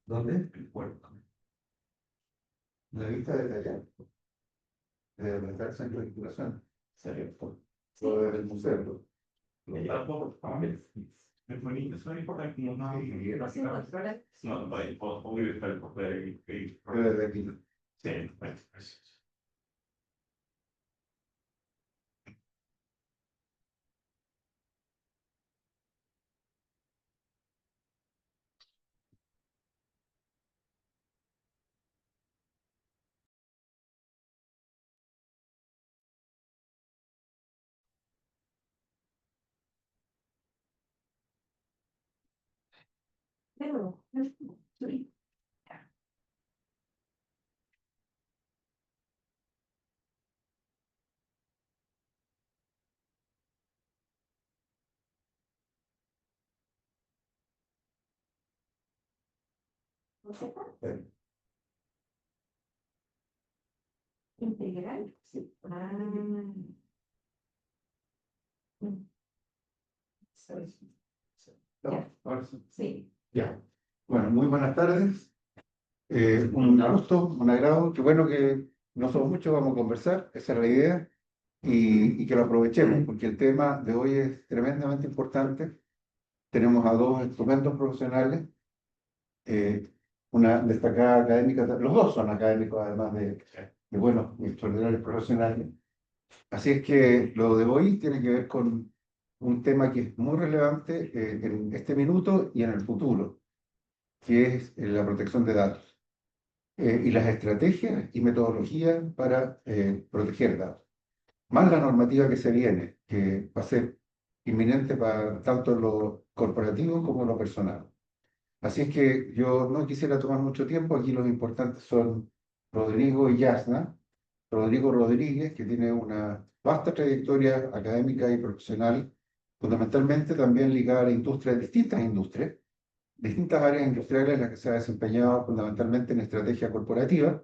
¿Dónde? La vista detallada de la centro de circulación. Lo del museo. Es bonito, es importante. No, Desde aquí. sí, Integral. Sí. ¿No? Ahora sí. Sí. Ya. Bueno, muy buenas tardes. Un gusto, un agrado. Qué bueno que no somos muchos, vamos a conversar, esa es la idea, y que lo aprovechemos, porque el tema de hoy es tremendamente importante. Tenemos a dos estupendos profesionales, eh, una destacada académica, los dos son académicos, además de buenos y extraordinarios profesionales. Así es que lo de hoy tiene que ver con un tema que es muy relevante en este minuto y en el futuro, que es la protección de datos y las estrategias y metodologías para proteger datos. Más la normativa que se viene, que va a ser inminente para tanto lo corporativo como lo personal. Así es que yo no quisiera tomar mucho tiempo. Aquí los importantes son Rodrigo y Yasna. Rodrigo Rodríguez, que tiene una vasta trayectoria académica y profesional, fundamentalmente también ligada a la industria, distintas áreas industriales en las que se ha desempeñado fundamentalmente en estrategia corporativa,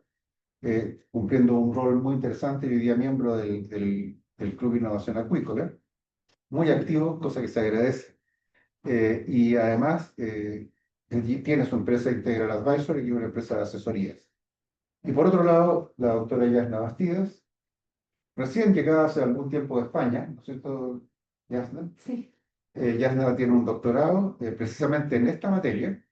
cumpliendo un rol muy interesante y hoy día miembro del Club Innovación Acuícola, muy activo, cosa que se agradece. Y además tiene su empresa Integral Advisory, que es una empresa de asesorías. Y por otro lado, la doctora Yasna Bastidas, recién llegada hace algún tiempo de España, ¿no es cierto, Yasna? Sí. Yasna tiene un doctorado precisamente en esta materia,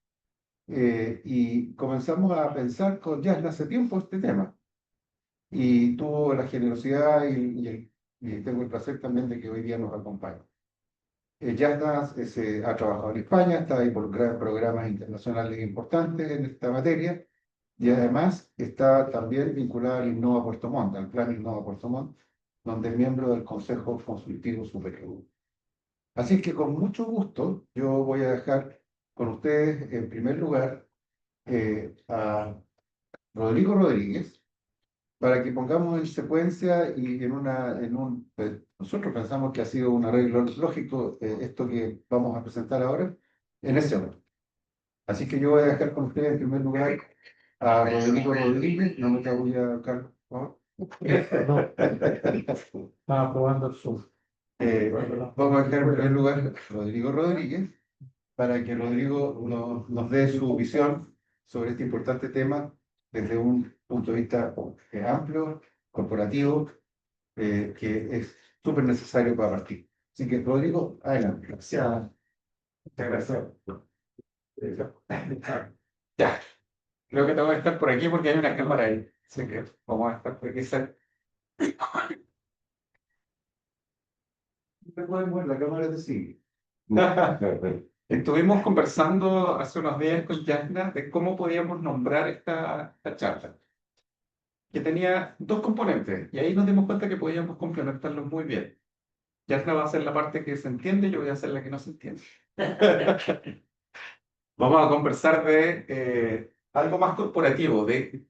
y comenzamos a pensar con Yasna hace tiempo este tema. Y tuvo la generosidad y tengo el placer también de que hoy día nos acompañe. Yasna ha trabajado en España, está involucrada en programas internacionales importantes en esta materia y además está también vinculada al Innova Puerto Montt, al Plan Innova Puerto Montt, donde es miembro del Consejo Consultivo Superior. Así que con mucho gusto yo voy a dejar con ustedes en primer lugar a Rodrigo Rodríguez, para que pongamos en secuencia y nosotros pensamos que ha sido un arreglo lógico esto que vamos a presentar ahora en ese orden. Así que yo voy a dejar con ustedes en primer lugar a Rodrigo Rodríguez. No me te voy a Carlos, por favor. estaba probando el Zoom. Vamos a dejar en primer lugar a Rodrigo Rodríguez para que Rodrigo nos dé su visión sobre este importante tema desde un punto de vista amplio, corporativo, que es súper necesario para partir. Así que, Rodrigo, adelante. Gracias. Muchas gracias. Ya, creo que tengo que estar por aquí porque hay una cámara ahí. Así que vamos a estar por aquí cerca. No podemos ver la cámara de sí. Estuvimos conversando hace unos días con Yasna de cómo podíamos nombrar esta charla, que tenía dos componentes, y ahí nos dimos cuenta que podíamos complementarlos muy bien. Yasna va a hacer la parte que se entiende y yo voy a hacer la que no se entiende. Vamos a conversar de algo más corporativo, de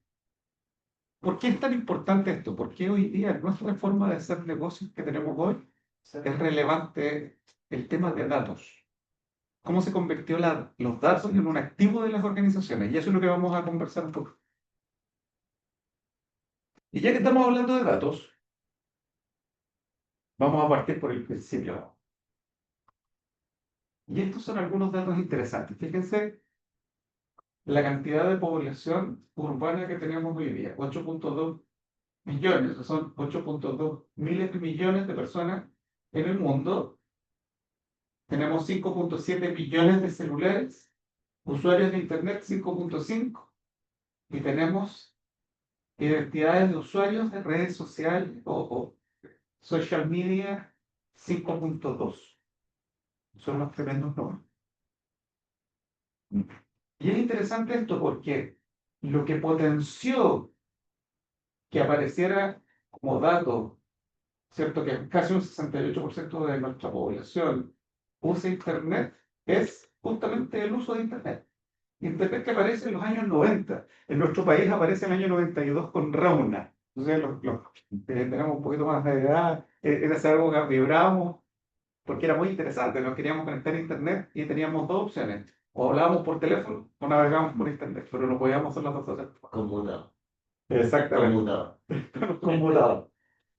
por qué es tan importante esto, por qué hoy día en nuestra forma de hacer negocios que tenemos hoy es relevante el tema de datos. Cómo se convirtió los datos en un activo de las organizaciones. Y eso es lo que vamos a conversar un poco. Y ya que estamos hablando de datos, vamos a partir por el principio. Y estos son algunos datos interesantes. Fíjense la cantidad de población urbana que tenemos hoy día, 8.2 millones, son 8.2 miles de millones de personas en el mundo. Tenemos 5.7 millones de celulares, usuarios de Internet 5.5, y tenemos identidades de usuarios de redes sociales o social media 5.2. Son los tremendos números. Y es interesante esto porque lo que potenció que apareciera como dato, ¿cierto? Que casi un 68% de nuestra población usa Internet, es justamente el uso de Internet. Internet que aparece en los años 90. En nuestro país aparece en el año 92 con Rauna. Entonces, los que tenemos un poquito más de edad, en esa época vibrábamos porque era muy interesante. Nos queríamos conectar a Internet y teníamos dos opciones. O hablábamos por teléfono o navegábamos por Internet, pero no podíamos hacer las dos cosas. Computador. Exactamente. Computador. Computador.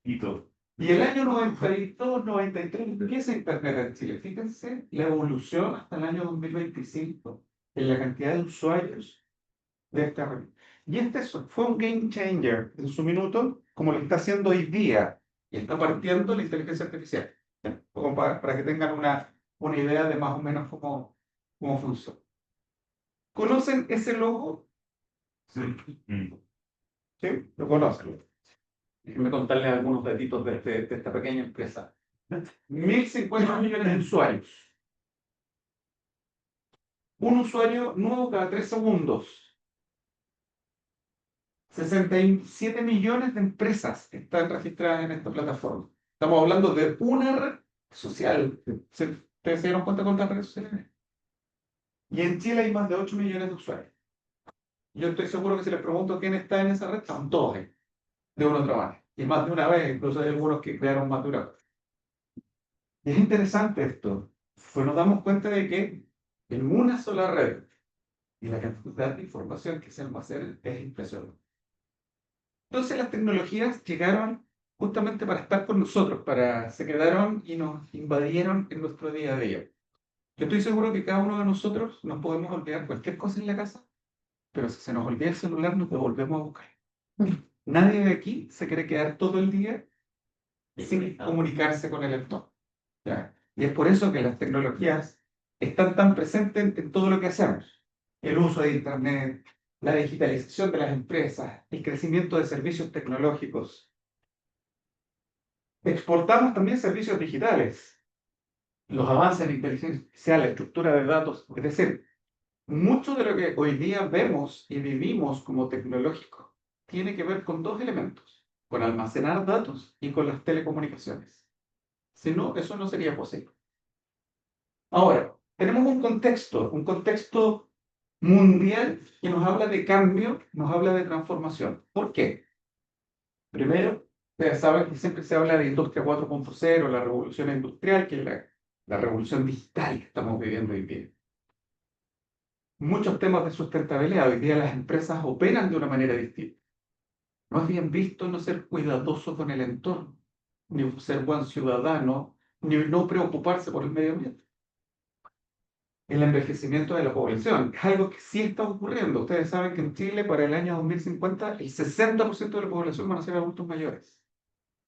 Y tú. Y el año 92, 93 empieza Internet en Chile. Fíjense la evolución hasta el año 2025 en la cantidad de usuarios de esta red. Y fue un game changer en su minuto, como lo está haciendo hoy día. Y está partiendo la inteligencia artificial. ¿Ya? Como para que tengan una idea de más o menos cómo funciona. ¿Conocen ese logo? Sí. ¿Sí? Lo conocen. Déjenme contarles algunos datitos de esta pequeña empresa. 1.050 millones de usuarios. Un usuario nuevo cada 3 segundos. 67 millones de empresas están registradas en esta plataforma. Estamos hablando de una red social. ¿Ustedes se dieron cuenta cuántas redes sociales hay? Y en Chile hay más de 8 millones de usuarios. Yo estoy seguro que si les pregunto quién está en esa red, están todos ahí, de una u otra manera. Y más de una vez, incluso hay algunos que crearon más de una vez. Y es interesante esto, pues nos damos cuenta de que en una sola red y la cantidad de información que se almacena es impresionante. Entonces las tecnologías llegaron justamente para estar con nosotros, se quedaron y nos invadieron en nuestro día a día. Yo estoy seguro que cada uno de nosotros nos podemos olvidar cualquier cosa en la casa, pero si se nos olvida el celular nos devolvemos a buscar. Nadie de aquí se quiere quedar todo el día sin comunicarse con el entorno. ¿Ya? Y es por eso que las tecnologías están tan presentes en todo lo que hacemos. El uso de Internet, la digitalización de las empresas, el crecimiento de servicios tecnológicos. Exportamos también servicios digitales, los avances en inteligencia artificial, la estructura de datos. Es decir, mucho de lo que hoy día vemos y vivimos como tecnológico tiene que ver con dos elementos, con almacenar datos y con las telecomunicaciones. Si no, eso no sería posible. Ahora, tenemos un contexto mundial que nos habla de cambio, nos habla de transformación. ¿Por qué? Primero, ustedes saben que siempre se habla de industria 4.0, la revolución industrial, que es la revolución digital que estamos viviendo hoy día. Muchos temas de sustentabilidad, hoy día las empresas operan de una manera distinta. No es bien visto no ser cuidadoso con el entorno, ni ser buen ciudadano, ni no preocuparse por el medio ambiente. El envejecimiento de la población. Es algo que sí está ocurriendo. Ustedes saben que en Chile para el año 2050 el 60% de la población van a ser adultos mayores.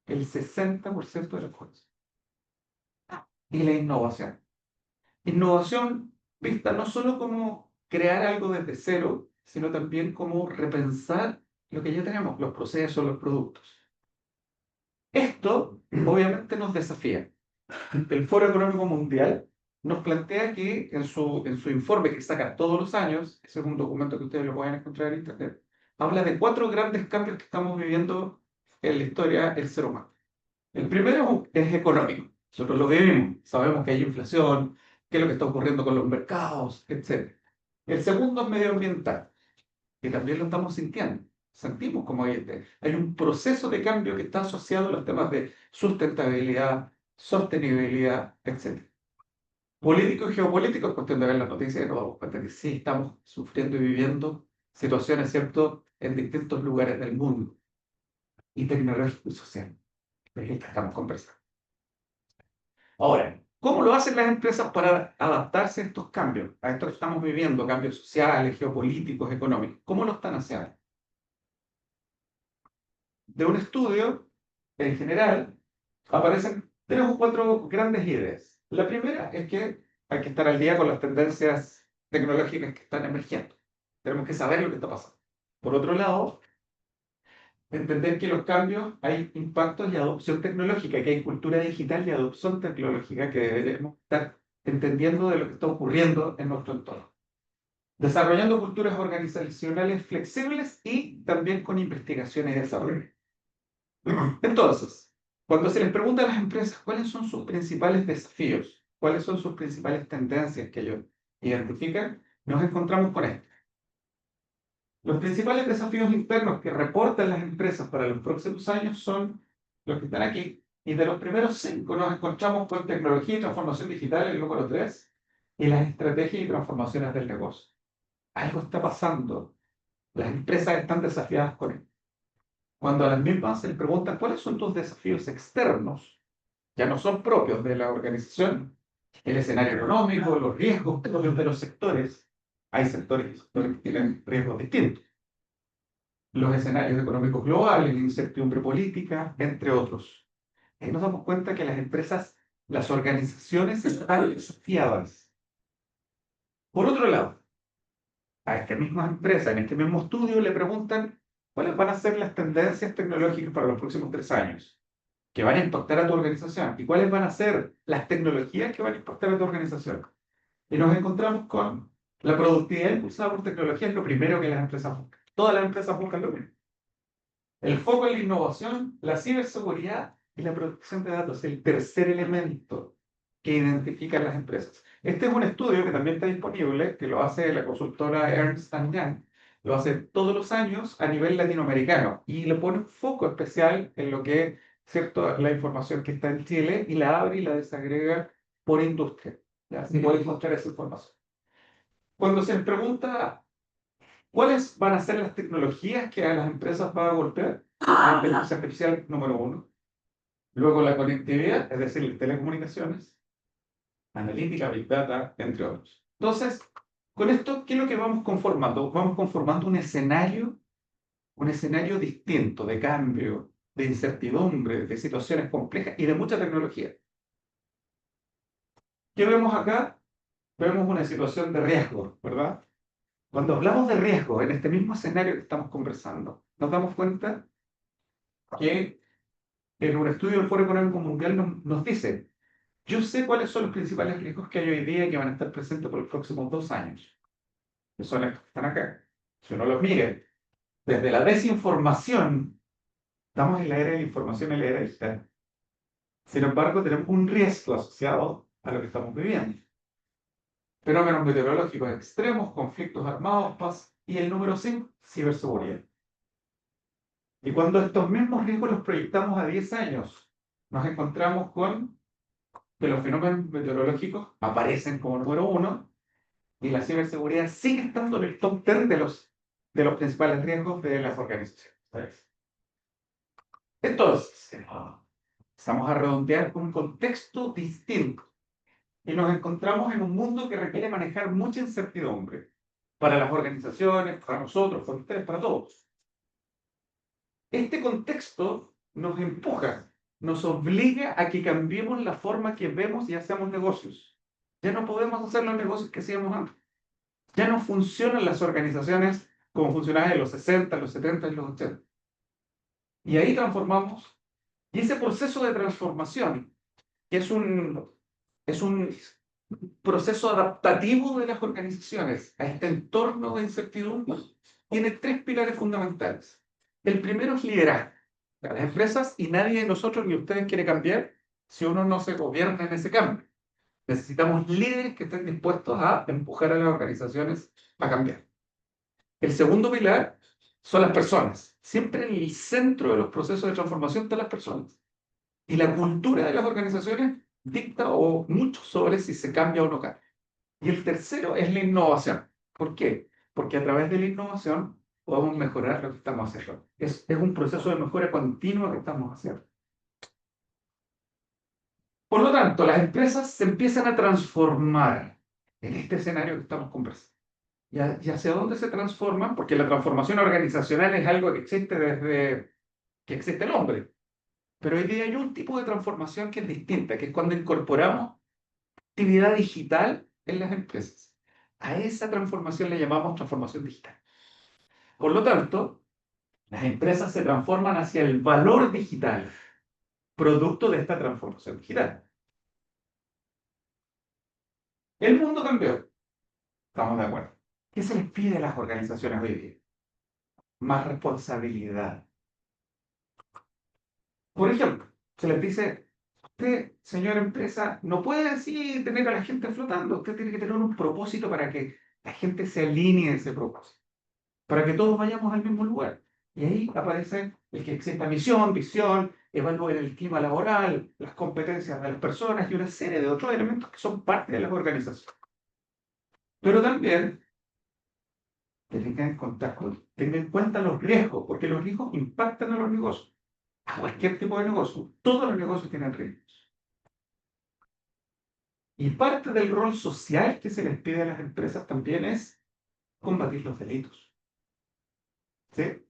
El 60% de la población. Y la innovación. Innovación vista no solo como crear algo desde cero, sino también como repensar lo que ya tenemos, los procesos, los productos. Esto obviamente nos desafía. El Foro Económico Mundial nos plantea que en su informe que saca todos los años, ese es un documento que ustedes lo pueden encontrar en Internet, habla de 4 grandes cambios que estamos viviendo en la historia del ser humano. El primero es económico. Nosotros lo vivimos, sabemos que hay inflación, qué es lo que está ocurriendo con los mercados, etc. El segundo es medioambiental, que también lo estamos sintiendo. Sentimos como hay un proceso de cambio que está asociado a los temas de sustentabilidad, sostenibilidad, etc. Político y geopolítico, es cuestión de ver las noticias y nos damos cuenta que sí estamos sufriendo y viviendo situaciones, ¿cierto?, en distintos lugares del mundo. Y tecnológico y social, de que estamos conversando. Ahora, ¿Cómo lo hacen las empresas para adaptarse a estos cambios, a esto que estamos viviendo, cambios sociales, geopolíticos, económicos? ¿Cómo lo están haciendo? De un estudio, en general, aparecen 3 o 4 grandes ideas. La primera es que hay que estar al día con las tendencias tecnológicas que están emergiendo. Tenemos que saber lo que está pasando. Por otro lado, entender que los cambios hay impactos y adopción tecnológica, que hay cultura digital y adopción tecnológica que debemos estar entendiendo de lo que está ocurriendo en nuestro entorno. Desarrollando culturas organizacionales flexibles y también con investigación y desarrollo. Entonces, cuando se les pregunta a las empresas cuáles son sus principales desafíos, cuáles son sus principales tendencias que ellos identifican, nos encontramos con esto. Los principales desafíos internos que reportan las empresas para los próximos años son los que están aquí. Y de los primeros 5 nos encontramos con tecnología y transformación digital, el número 3, y las estrategias y transformaciones del negocio. Algo está pasando. Las empresas están desafiadas con esto. Cuando a las mismas se les preguntan cuáles son tus desafíos externos, ya no son propios de la organización, el escenario económico, los riesgos propios de los sectores. Hay sectores y sectores que tienen riesgos distintos. Los escenarios económicos globales, la incertidumbre política, entre otros. Ahí nos damos cuenta que las empresas, las organizaciones están desafiadas. Por otro lado, a esta misma empresa, en este mismo estudio, le preguntan cuáles van a ser las tendencias tecnológicas para los próximos 3 años que van a impactar a tu organización y cuáles van a ser las tecnologías que van a impactar a tu organización. Y nos encontramos con la productividad impulsada por tecnología es lo primero que las empresas buscan. Todas las empresas buscan lo mismo. El foco en la innovación, la ciberseguridad y la protección de datos, el tercer elemento que identifican las empresas. Este es un estudio que también está disponible, que lo hace la consultora Ernst Young, lo hace todos los años a nivel latinoamericano y le pone un foco especial en lo que es, ¿cierto?, la información que está en Chile y la abre y la desagrega por industria. ¿Ya? Así pueden encontrar esa información. Cuando se les pregunta ¿cuáles van a ser las tecnologías que a las empresas va a golpear? La inteligencia artificial número 1. Luego la conectividad, es decir, las telecomunicaciones, analítica, big data, entre otros. Entonces, con esto, ¿qué es lo que vamos conformando? Vamos conformando un escenario distinto de cambio, de incertidumbre, de situaciones complejas y de mucha tecnología. ¿Qué vemos acá? Vemos una situación de riesgo, ¿verdad? Cuando hablamos de riesgo en este mismo escenario que estamos conversando, nos damos cuenta que en un estudio del Foro Económico Mundial nos dice, yo sé cuáles son los principales riesgos que hay hoy día y que van a estar presentes por los próximos 2 años, que son estos que están acá. Si uno los mira, desde la desinformación, estamos en la era de la información, en la era digital. Sin embargo, tenemos un riesgo asociado a lo que estamos viviendo. Fenómenos meteorológicos extremos, conflictos armados, paz y el número 5, ciberseguridad. Y cuando estos mismos riesgos los proyectamos a 10 años, nos encontramos con que los fenómenos meteorológicos aparecen como número 1 y la ciberseguridad sigue estando en el top 10 de los principales riesgos de las organizaciones. ¿Sabes? Entonces, estamos a redondear con un contexto distinto y nos encontramos en un mundo que requiere manejar mucha incertidumbre para las organizaciones, para nosotros, para ustedes, para todos. Este contexto nos empuja, nos obliga a que cambiemos la forma que vemos y hacemos negocios. Ya no podemos hacer los negocios que hacíamos antes. Ya no funcionan las organizaciones como funcionaban en los 60, los 70 y los 80. Y ahí transformamos. Y ese proceso de transformación, que es un proceso adaptativo de las organizaciones a este entorno de incertidumbre, tiene 3 pilares fundamentales. El primero es liderazgo. Las empresas y nadie de nosotros ni ustedes quiere cambiar si uno no se gobierna en ese cambio. Necesitamos líderes que estén dispuestos a empujar a las organizaciones a cambiar. El segundo pilar son las personas. Siempre en el centro de los procesos de transformación están las personas. Y la cultura de las organizaciones dicta o mucho sobre si se cambia o no cambia. Y el tercero es la innovación. ¿Por qué? Porque a través de la innovación podemos mejorar lo que estamos haciendo. Es un proceso de mejora continua que estamos haciendo. Por lo tanto, las empresas se empiezan a transformar en este escenario que estamos conversando. ¿Y hacia dónde se transforman? Porque la transformación organizacional es algo que existe desde que existe el hombre. Pero hoy día hay un tipo de transformación que es distinta, que es cuando incorporamos actividad digital en las empresas. A esa transformación le llamamos transformación digital. Por lo tanto, las empresas se transforman hacia el valor digital, producto de esta transformación digital. El mundo cambió, estamos de acuerdo. ¿Qué se les pide a las organizaciones hoy día? Más responsabilidad. Por ejemplo, se les dice, usted, señora empresa, no puede así tener a la gente flotando, usted tiene que tener un propósito para que la gente se alinee a ese propósito, para que todos vayamos al mismo lugar. Y ahí aparece el que exista misión, visión, evaluar el clima laboral, las competencias de las personas y una serie de otros elementos que son parte de las organizaciones. Pero también tengan en cuenta los riesgos, porque los riesgos impactan a los negocios, a cualquier tipo de negocio. Todos los negocios tienen riesgos. Y parte del rol social que se les pide a las empresas también es combatir los delitos. ¿Sí?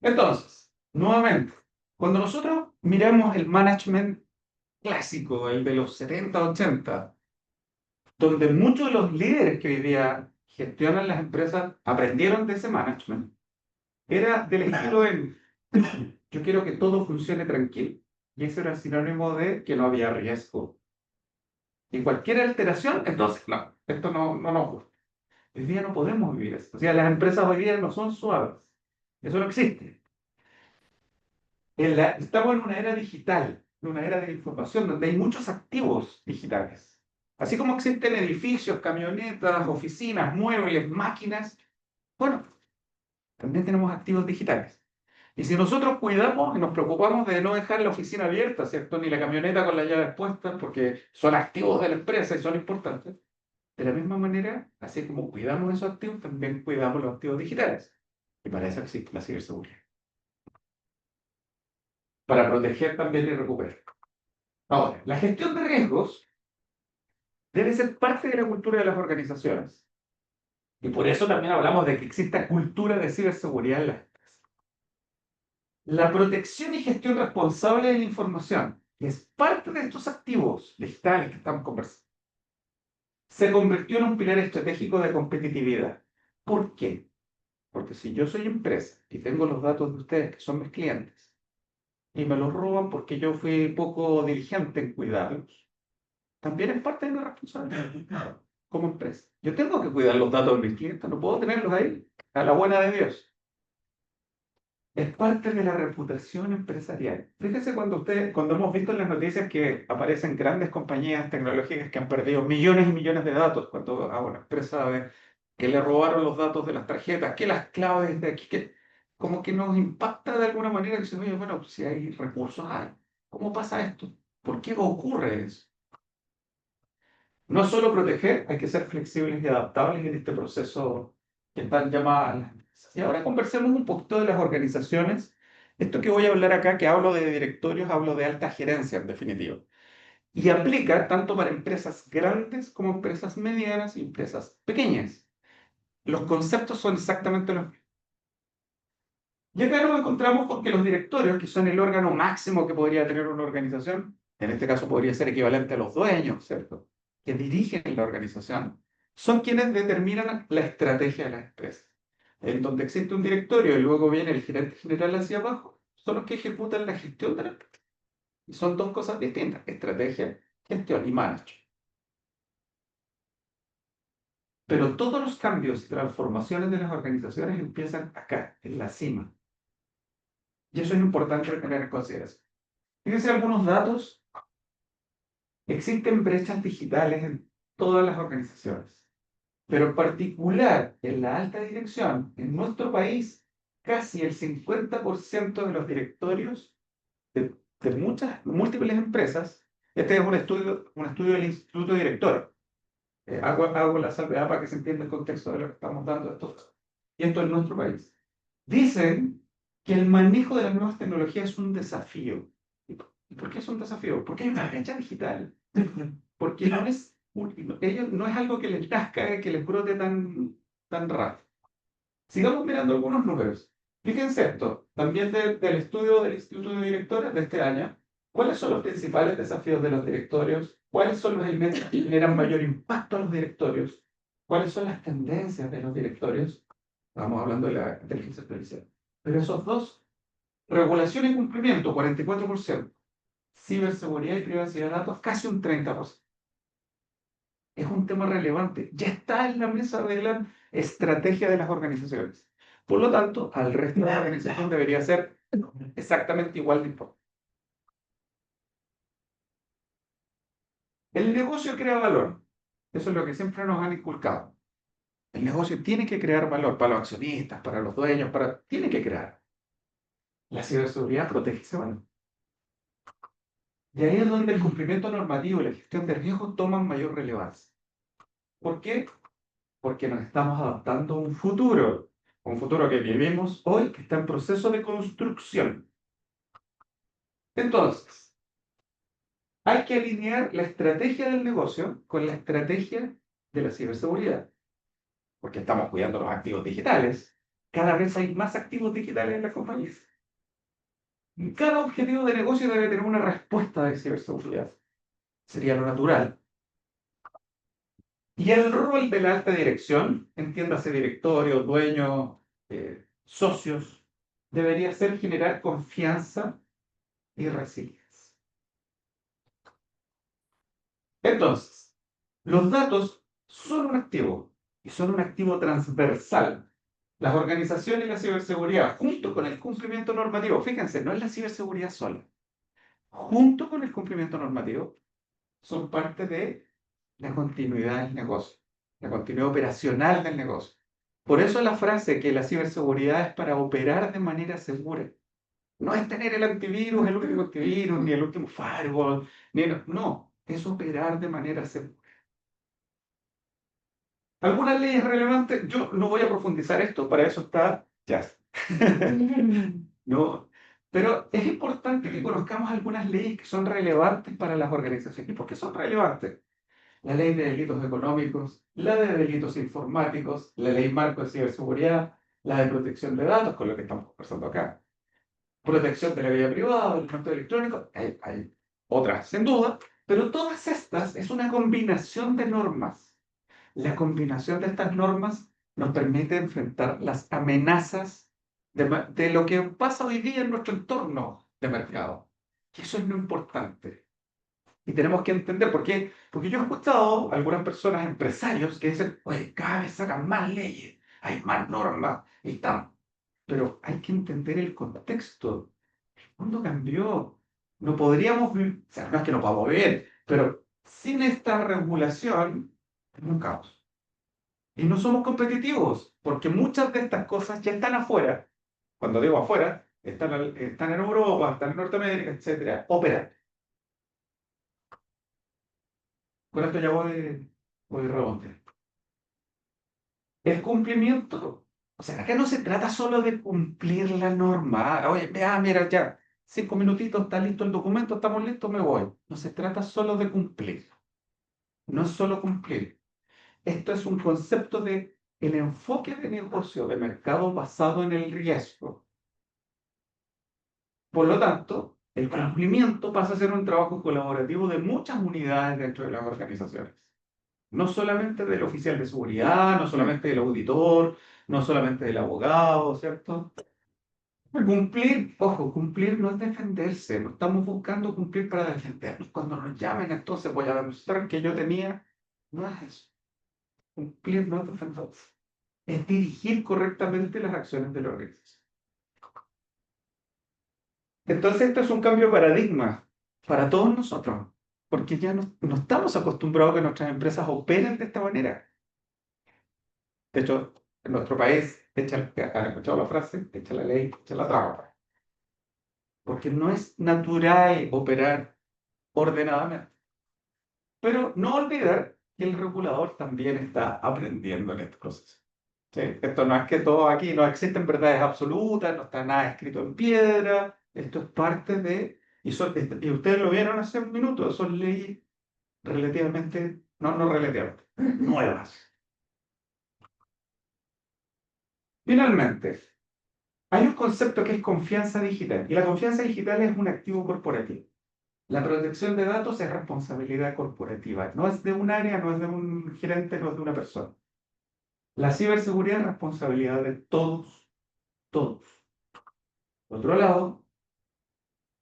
Entonces, nuevamente, cuando nosotros miramos el management clásico, el de los 70, 80, donde muchos de los líderes que hoy día gestionan las empresas aprendieron de ese management, era del estilo en, yo quiero que todo funcione tranquilo. Y eso era sinónimo de que no había riesgo. Y cualquier alteración, entonces, no, esto no nos gusta. Hoy día no podemos vivir esto. O sea, las empresas hoy día no son suaves. Eso no existe. Estamos en una era digital, en una era de información, donde hay muchos activos digitales. Así como existen edificios, camionetas, oficinas, muebles, máquinas, bueno, también tenemos activos digitales. Y si nosotros cuidamos y nos preocupamos de no dejar la oficina abierta, ¿cierto? Ni la camioneta con las llaves puestas, porque son activos de la empresa y son importantes, de la misma manera, así como cuidamos esos activos, también cuidamos los activos digitales. Y para eso existe la ciberseguridad. Para proteger también y recuperar. Ahora, la gestión de riesgos debe ser parte de la cultura de las organizaciones. Y por eso también hablamos de que exista cultura de ciberseguridad en las empresas. La protección y gestión responsable de la información, que es parte de estos activos digitales que estamos conversando, se convirtió en un pilar estratégico de competitividad. ¿Por qué? Porque si yo soy empresa y tengo los datos de ustedes, que son mis clientes, y me los roban porque yo fui poco diligente en cuidarlos, también es parte de mi responsabilidad como empresa. Yo tengo que cuidar los datos de mis clientes, no puedo tenerlos ahí a la buena de Dios. Es parte de la reputación empresarial. Fíjese cuando hemos visto en las noticias que aparecen grandes compañías tecnológicas que han perdido millones y millones de datos, cuando a una empresa ve que le robaron los datos de las tarjetas, que las claves de aquí, que como que nos impacta de alguna manera, que se oye, bueno, si hay recursos, ¿cómo pasa esto? ¿Por qué ocurre eso? No es solo proteger, hay que ser flexibles y adaptables en este proceso que están llamadas las empresas. Y ahora conversemos un poquito de las organizaciones. Esto que voy a hablar acá, que hablo de directorios, hablo de alta gerencia en definitiva. Y aplica tanto para empresas grandes como empresas medianas y empresas pequeñas. Los conceptos son exactamente los mismos. Y acá nos encontramos con que los directorios, que son el órgano máximo que podría tener una organización, en este caso podría ser equivalente a los dueños, ¿cierto? Que dirigen la organización, son quienes determinan la estrategia de las empresas. En donde existe un directorio y luego viene el gerente general hacia abajo, son los que ejecutan la gestión de la empresa. Y son dos cosas distintas, estrategia, gestión y management. Pero todos los cambios y transformaciones de las organizaciones empiezan acá, en la cima. Y eso es importante tener en consideración. Fíjense algunos datos. Existen brechas digitales en todas las organizaciones, pero en particular en la alta dirección, en nuestro país, casi el 50% de los directorios de muchas, múltiples empresas, este es un estudio del Instituto Director. Hago la salvedad para que se entienda el contexto de lo que estamos dando estos, y esto en nuestro país. Dicen que el manejo de las nuevas tecnologías es un desafío. ¿Y por qué es un desafío? Porque hay una brecha digital. Porque no es algo que les nazca, que les brote tan rápido. Sigamos mirando algunos números. Fíjense esto, también del estudio del Instituto de Directores de este año. ¿Cuáles son los principales desafíos de los directorios? ¿Cuáles son los elementos que generan mayor impacto a los directorios? ¿Cuáles son las tendencias de los directorios? Estamos hablando de la inteligencia artificial. Pero esos dos, regulación y cumplimiento, 44%. Ciberseguridad y privacidad de datos, casi un 30%. Es un tema relevante. Ya está en la mesa de la estrategia de las organizaciones. Por lo tanto, al resto de la organización debería ser exactamente igual de importante. El negocio crea valor. Eso es lo que siempre nos han inculcado. El negocio tiene que crear valor para los accionistas, para los dueños, tiene que crear. La ciberseguridad protege ese valor. Y ahí es donde el cumplimiento normativo y la gestión de riesgos toman mayor relevancia. ¿Por qué? Porque nos estamos adaptando a un futuro que vivimos hoy, que está en proceso de construcción. Entonces, hay que alinear la estrategia del negocio con la estrategia de la ciberseguridad, porque estamos cuidando los activos digitales. Cada vez hay más activos digitales en las compañías. Y cada objetivo de negocio debe tener una respuesta de ciberseguridad. Sería lo natural. Y el rol de la alta dirección, entiéndase directorio, dueño, socios, debería ser generar confianza y resiliencia. Entonces, los datos son un activo y son un activo transversal. Las organizaciones y la ciberseguridad, junto con el cumplimiento normativo, fíjense, no es la ciberseguridad sola, junto con el cumplimiento normativo, son parte de la continuidad del negocio, la continuidad operacional del negocio. Por eso la frase que la ciberseguridad es para operar de manera segura. No es tener el antivirus, el último antivirus, ni el último firewall, no, es operar de manera segura. ¿Algunas leyes relevantes? Yo no voy a profundizar esto, para eso está Jazz. No, pero es importante que conozcamos algunas leyes que son relevantes para las organizaciones. ¿Y por qué son relevantes? La ley de delitos económicos, la de delitos informáticos, la ley marco de ciberseguridad, la de protección de datos, con lo que estamos conversando acá, protección de la vida privada, del documento electrónico, hay otras sin duda, pero todas estas es una combinación de normas. La combinación de estas normas nos permite enfrentar las amenazas de lo que pasa hoy día en nuestro entorno de mercado. Y eso es lo importante. Y tenemos que entender por qué. Porque yo he escuchado a algunas personas, empresarios, que dicen, oye, cada vez sacan más leyes, hay más normas, y están. Pero hay que entender el contexto. El mundo cambió. No podríamos vivir, o sea, no es que no podamos vivir, pero sin esta regulación, es un caos. Y no somos competitivos, porque muchas de estas cosas ya están afuera. Cuando digo afuera, están en Europa, están en Norteamérica, etcétera, operan. Con esto ya voy remonte. El cumplimiento, o sea, acá no se trata solo de cumplir la norma. Oye, mira, ya, 5 minutitos, está listo el documento, estamos listos, me voy. No se trata solo de cumplir. No es solo cumplir. Esto es un concepto de el enfoque de negocio de mercado basado en el riesgo. Por lo tanto, el cumplimiento pasa a ser un trabajo colaborativo de muchas unidades dentro de las organizaciones. No solamente del oficial de seguridad, no solamente del auditor, no solamente del abogado, ¿cierto? Cumplir, ojo, cumplir no es defenderse, no estamos buscando cumplir para defendernos. Cuando nos llamen, entonces voy a demostrar que yo tenía, no es eso. Cumplir no es defenderse, es dirigir correctamente las acciones de la organización. Entonces, esto es un cambio de paradigma para todos nosotros, porque ya no estamos acostumbrados a que nuestras empresas operen de esta manera. De hecho, en nuestro país, ¿han escuchado la frase? Echa la ley, echa la trampa. Porque no es natural operar ordenadamente. Pero no olvidar que el regulador también está aprendiendo en este proceso. ¿Sí? Esto no es que todo aquí, no existen verdades absolutas, no está nada escrito en piedra. Esto es parte de Y ustedes lo vieron hace un minuto, son leyes relativamente, no relativamente, nuevas. Finalmente, hay un concepto que es confianza digital, y la confianza digital es un activo corporativo. La protección de datos es responsabilidad corporativa, no es de un área, no es de un gerente, no es de una persona. La ciberseguridad es responsabilidad de todos, todos. Por otro lado,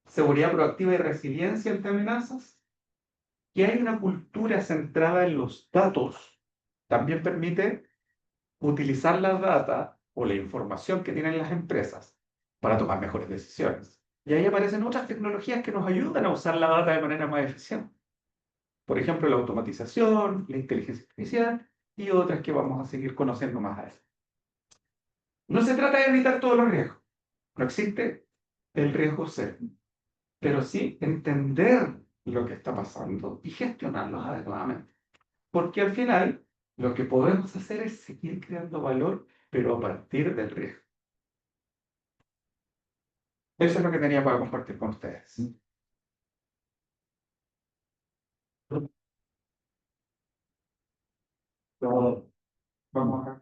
seguridad proactiva y resiliencia ante amenazas, que hay una cultura centrada en los datos, también permite utilizar la data o la información que tienen las empresas para tomar mejores decisiones. Y ahí aparecen otras tecnologías que nos ayudan a usar la data de manera más eficiente. Por ejemplo, la automatización, la inteligencia artificial y otras que vamos a seguir conociendo más adelante. No se trata de evitar todos los riesgos. No existe el riesgo cero, pero sí entender lo que está pasando y gestionarlos adecuadamente. Porque al final lo que podemos hacer es seguir creando valor, pero a partir del riesgo. Eso es lo que tenía para compartir con ustedes. Vamos a...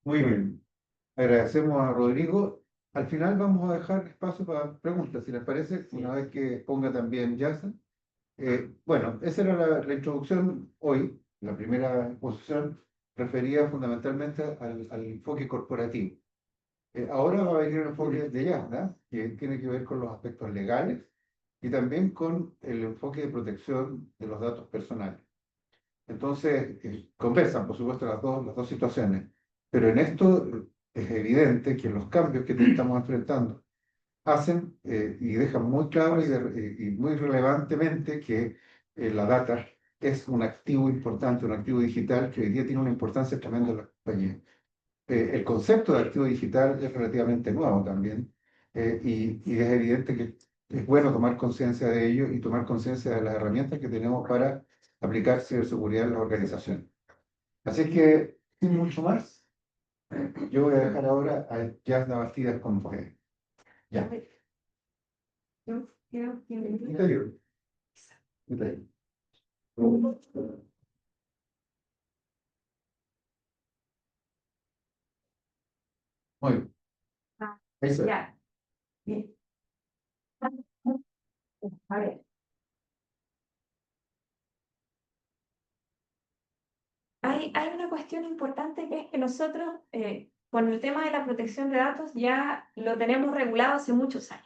Muy bien. Agradecemos a Rodrigo. Al final vamos a dejar espacio para preguntas, si les parece, una vez que ponga también Jason. Bueno, esa era la introducción hoy. La primera exposición refería fundamentalmente al enfoque corporativo. Ahora va a venir un enfoque de Yasna, que tiene que ver con los aspectos legales y también con el enfoque de protección de los datos personales. Entonces, conversan, por supuesto, las dos situaciones, pero en esto es evidente que los cambios que estamos enfrentando hacen y dejan muy claro y muy relevantemente que la data es un activo importante, un activo digital que hoy día tiene una importancia tremenda en la compañía. El concepto de activo digital es relativamente nuevo también y es evidente que es bueno tomar conciencia de ello y tomar conciencia de las herramientas que tenemos para aplicar ciberseguridad en las organizaciones. Así que, sin mucho más, yo voy a dejar ahora a Yasna Bastidas con ustedes. Ya. Interior. Interior. Muy bien. Ahí está. Ya. Bien. A ver. Hay una cuestión importante que es que nosotros, con el tema de la protección de datos, ya lo tenemos regulado hace muchos años.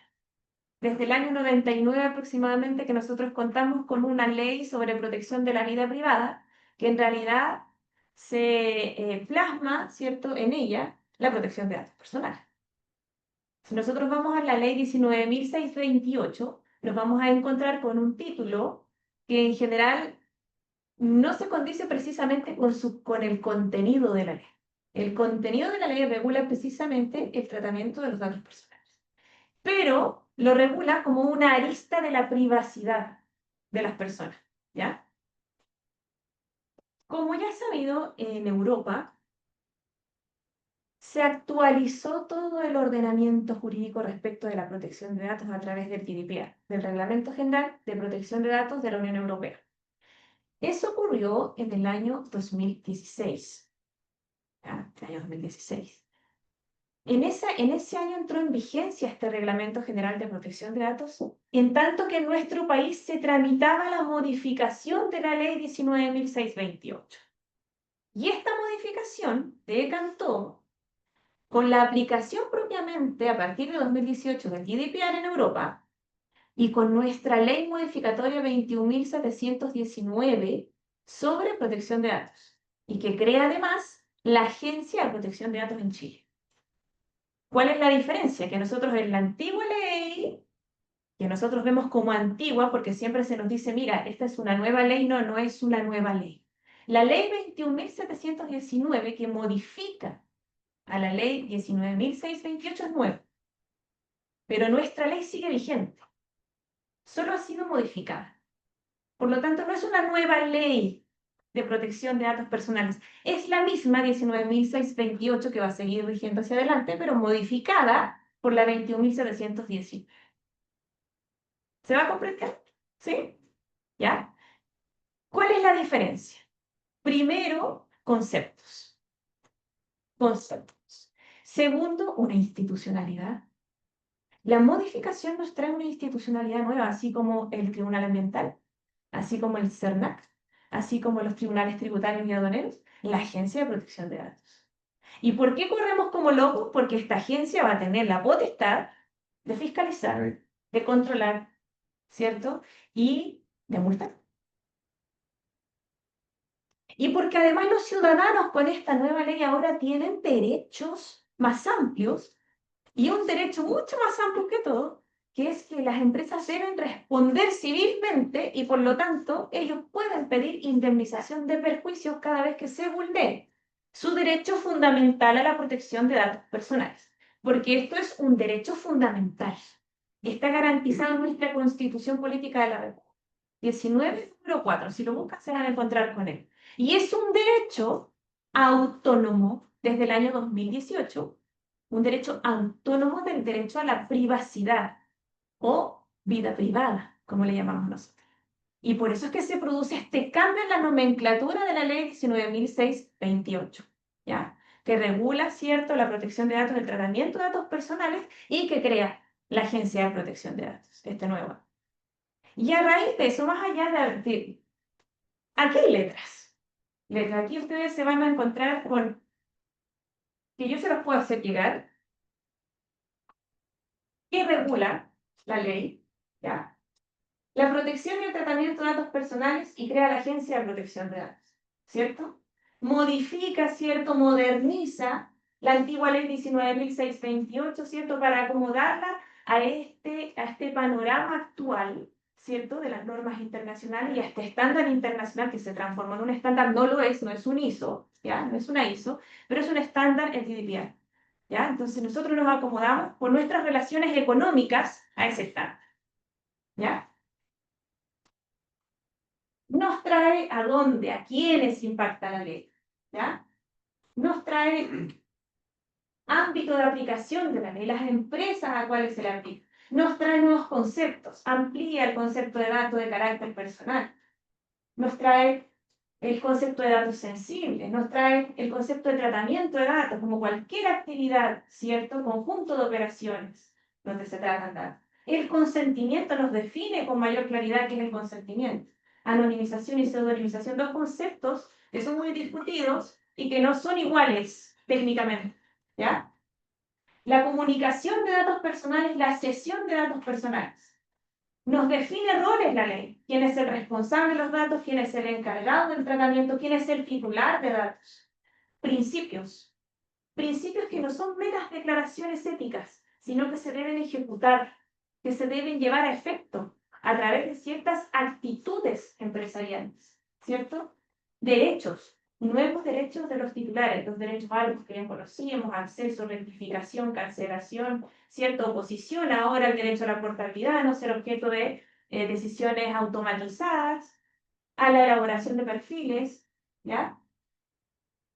Desde el año 99 aproximadamente que nosotros contamos con una ley sobre protección de la vida privada, que en realidad se plasma, ¿cierto?, en ella la protección de datos personales. Si nosotros vamos a la ley 19.628, nos vamos a encontrar con un título que en general no se condice precisamente con el contenido de la ley. El contenido de la ley regula precisamente el tratamiento de los datos personales, pero lo regula como una arista de la privacidad de las personas, ¿ya? Como ya es sabido, en Europa se actualizó todo el ordenamiento jurídico respecto de la protección de datos a través del GDPR, del Reglamento General de Protección de Datos de la Unión Europea. Eso ocurrió en el año 2016. ¿Ya? El año 2016. En ese año entró en vigencia este Reglamento General de Protección de Datos, en tanto que en nuestro país se tramitaba la modificación de la Ley 19.628. Y esta modificación decantó con la aplicación propiamente a partir de 2018 del GDPR en Europa y con nuestra ley modificatoria 21.719 sobre protección de datos y que crea además la Agencia de Protección de Datos en Chile. ¿Cuál es la diferencia? Que nosotros en la antigua ley, que nosotros vemos como antigua porque siempre se nos dice, mira, esta es una nueva ley, no, no es una nueva ley. La ley 21.719 que modifica a la ley 19.628 es nueva, pero nuestra ley sigue vigente, solo ha sido modificada. Por lo tanto, no es una nueva ley de protección de datos personales, es la misma 19.628 que va a seguir vigente hacia adelante, pero modificada por la 21.719. ¿Se va a comprender? ¿Sí? ¿Ya? ¿Cuál es la diferencia? Primero, conceptos. Conceptos. Segundo, una institucionalidad. La modificación nos trae una institucionalidad nueva, así como el Tribunal Ambiental, así como el CERNAC, así como los tribunales tributarios y aduaneros, la Agencia de Protección de Datos. ¿Y por qué corremos como locos? Porque esta agencia va a tener la potestad de fiscalizar, de controlar, ¿cierto? Y de multar. Y porque además los ciudadanos con esta nueva ley ahora tienen derechos más amplios y un derecho mucho más amplio que todo, que es que las empresas deben responder civilmente y por lo tanto ellos pueden pedir indemnización de perjuicios cada vez que se vulnere su derecho fundamental a la protección de datos personales. Porque esto es un derecho fundamental. Está garantizado en nuestra Constitución Política de la República. 19, número 4. Si lo buscan, se van a encontrar con él. Y es un derecho autónomo desde el año 2018, un derecho autónomo del derecho a la privacidad o vida privada, como le llamamos nosotros. Y por eso es que se produce este cambio en la nomenclatura de la ley 19.628, ¿ya? Que regula, ¿cierto?, la protección de datos, el tratamiento de datos personales y que crea la Agencia de Protección de Datos, este nuevo. Y a raíz de eso, más allá de aquí hay letras. Letras. Aquí ustedes se van a encontrar con, que yo se los puedo hacer llegar, que regula la ley, ¿ya? La protección y el tratamiento de datos personales y crea la Agencia de Protección de Datos, ¿cierto? Modifica, ¿cierto? Moderniza la antigua ley 19.628, ¿cierto? Para acomodarla a este panorama actual, ¿cierto? De las normas internacionales y a este estándar internacional que se transformó en un estándar, no lo es, no es un ISO, ¿ya? No es una ISO, pero es un estándar en GDPR, ¿ya? Entonces nosotros nos acomodamos por nuestras relaciones económicas a ese estándar, ¿ya? Nos trae a dónde, a quiénes impacta la ley, ¿ya? Nos trae ámbito de aplicación de la ley, las empresas a cuáles se le aplica. Nos trae nuevos conceptos, amplía el concepto de datos de carácter personal. Nos trae el concepto de datos sensibles, nos trae el concepto de tratamiento de datos, como cualquier actividad, ¿cierto? Conjunto de operaciones donde se tratan datos. El consentimiento nos define con mayor claridad qué es el consentimiento. Anonimización y pseudonimización, dos conceptos que son muy discutidos y que no son iguales técnicamente, ¿ya? La comunicación de datos personales, la cesión de datos personales. Nos define roles la ley. ¿Quién es el responsable de los datos? ¿Quién es el encargado del tratamiento? ¿Quién es el titular de datos? Principios. Principios que no son meras declaraciones éticas, sino que se deben ejecutar, que se deben llevar a efecto a través de ciertas actitudes empresariales, ¿cierto? Derechos, nuevos derechos de los titulares, los derechos altos que ya conocíamos, acceso, rectificación, cancelación, cierta oposición, ahora el derecho a la portabilidad, no ser objeto de decisiones automatizadas, a la elaboración de perfiles, ¿ya?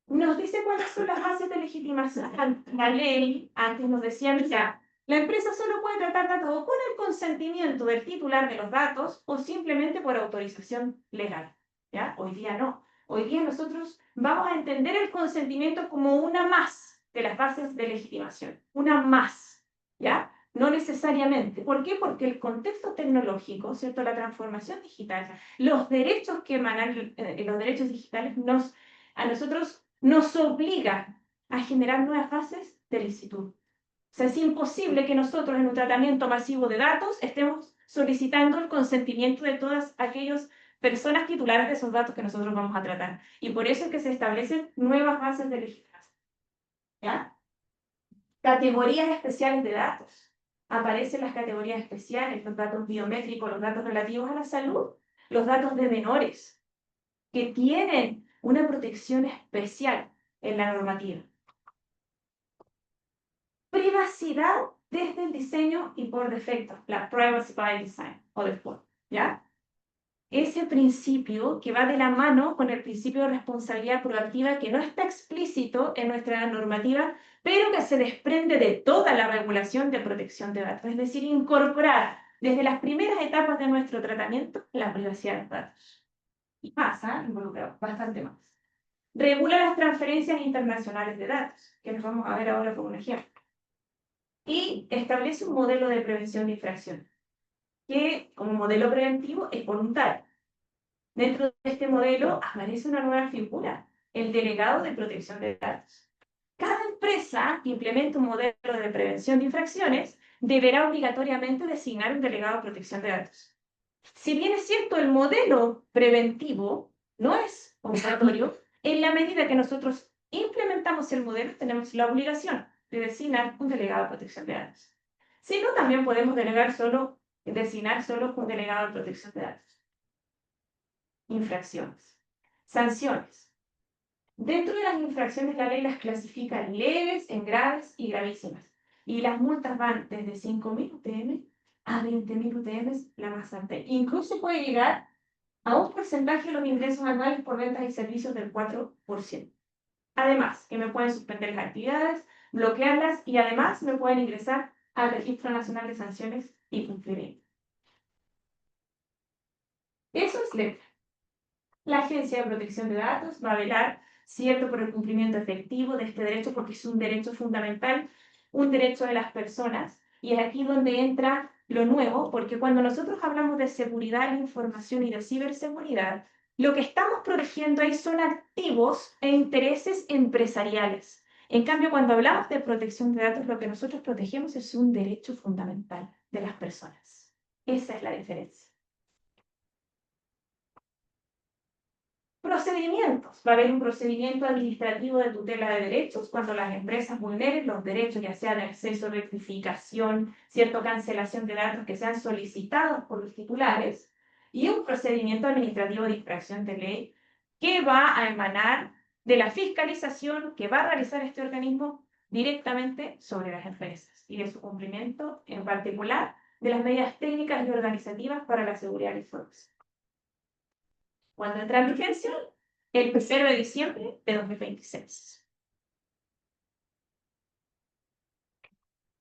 Nos dice cuáles son las bases de legitimación. La ley antes nos decía, mira, la empresa solo puede tratar datos o con el consentimiento del titular de los datos o simplemente por autorización legal, ¿ya? Hoy día no. Hoy día nosotros vamos a entender el consentimiento como una más de las bases de legitimación, una más, ¿ya? No necesariamente. ¿Por qué? Porque el contexto tecnológico, ¿cierto? La transformación digital, los derechos que emanan, los derechos digitales a nosotros nos obliga a generar nuevas fases de licitud. O sea, es imposible que nosotros en un tratamiento masivo de datos estemos solicitando el consentimiento de todas aquellas personas titulares de esos datos que nosotros vamos a tratar. Y por eso es que se establecen nuevas bases de legislación. ¿Ya? Categorías especiales de datos. Aparecen las categorías especiales, los datos biométricos, los datos relativos a la salud, los datos de menores, que tienen una protección especial en la normativa. Privacidad desde el diseño y por defecto, la privacy by design o default, ¿ya? Ese principio que va de la mano con el principio de responsabilidad proactiva que no está explícito en nuestra normativa, pero que se desprende de toda la regulación de protección de datos, es decir, incorporar desde las primeras etapas de nuestro tratamiento, la privacidad de los datos. Y pasa, involucra bastante más. Regula las transferencias internacionales de datos, que nos vamos a ver ahora por un ejemplo. Y establece un modelo de prevención de infracciones, que como modelo preventivo es voluntario. Dentro de este modelo aparece una nueva figura, el delegado de protección de datos. Cada empresa que implemente un modelo de prevención de infracciones deberá obligatoriamente designar un delegado de protección de datos. Si bien es cierto, el modelo preventivo no es obligatorio, en la medida que nosotros implementamos el modelo, tenemos la obligación de designar un delegado de protección de datos. Si no, también podemos designar solo un delegado de protección de datos. Infracciones. Sanciones. Dentro de las infracciones, la ley las clasifica en leves, en graves y gravísimas. Y las multas van desde 5.000 UTM a 20.000 UTM, la más alta. Incluso puede llegar a un porcentaje de los ingresos anuales por ventas y servicios del 4%. Además, que me pueden suspender las actividades, bloquearlas y además me pueden ingresar al Registro Nacional de Sanciones y cumplimiento. Eso es ley. La Agencia de Protección de Datos va a velar, cierto, por el cumplimiento efectivo de este derecho, porque es un derecho fundamental, un derecho de las personas. Y es aquí donde entra lo nuevo, porque cuando nosotros hablamos de seguridad de la información y de ciberseguridad, lo que estamos protegiendo ahí son activos e intereses empresariales. En cambio, cuando hablamos de protección de datos, lo que nosotros protegemos es un derecho fundamental de las personas. Esa es la diferencia. Procedimientos. Va a haber un procedimiento administrativo de tutela de derechos cuando las empresas vulneren los derechos, ya sea de acceso, rectificación, cierta cancelación de datos que sean solicitados por los titulares, y un procedimiento administrativo de infracción de ley que va a emanar de la fiscalización que va a realizar este organismo directamente sobre las empresas y de su cumplimiento, en particular, de las medidas técnicas y organizativas para la seguridad de la información. Cuando entra en vigencia, el 1 de diciembre de 2026.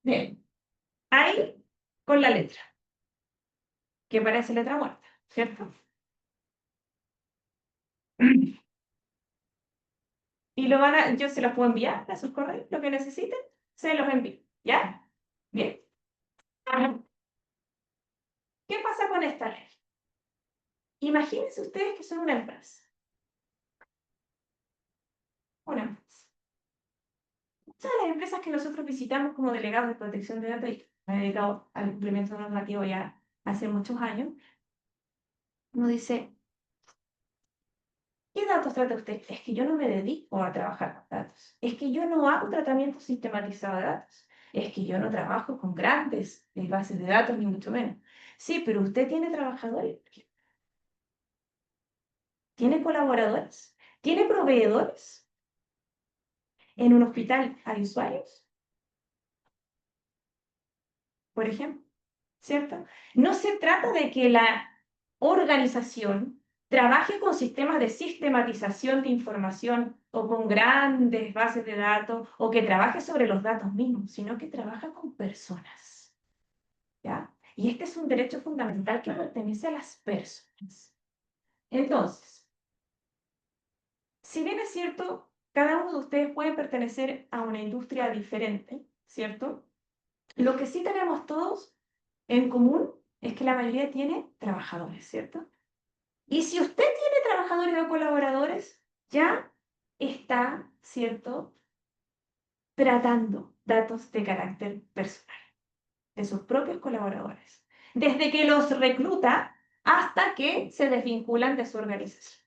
Bien, ahí con la letra, que parece letra muerta, ¿cierto? Y yo se los puedo enviar a sus correos, lo que necesiten, se los envío, ¿ya? Bien. ¿Qué pasa con esta ley? Imagínense ustedes que son una empresa. Una empresa. Muchas de las empresas que nosotros visitamos como delegados de protección de datos, y me he dedicado al cumplimiento normativo ya hace muchos años, uno dice, ¿qué datos trata usted? Es que yo no me dedico a trabajar con datos. Es que yo no hago tratamiento sistematizado de datos. Es que yo no trabajo con grandes bases de datos, ni mucho menos. Sí, pero usted tiene trabajadores. ¿Tiene colaboradores? ¿Tiene proveedores? ¿En un hospital hay usuarios? Por ejemplo, ¿cierto? No se trata de que la organización trabaje con sistemas de sistematización de información o con grandes bases de datos o que trabaje sobre los datos mismos, sino que trabaja con personas. ¿Ya? Y este es un derecho fundamental que pertenece a las personas. Entonces, si bien es cierto, cada uno de ustedes puede pertenecer a una industria diferente, ¿cierto? Lo que sí tenemos todos en común es que la mayoría tiene trabajadores, ¿cierto? Y si usted tiene trabajadores o colaboradores, ya está, ¿cierto?, tratando datos de carácter personal de sus propios colaboradores, desde que los recluta hasta que se desvinculan de su organización.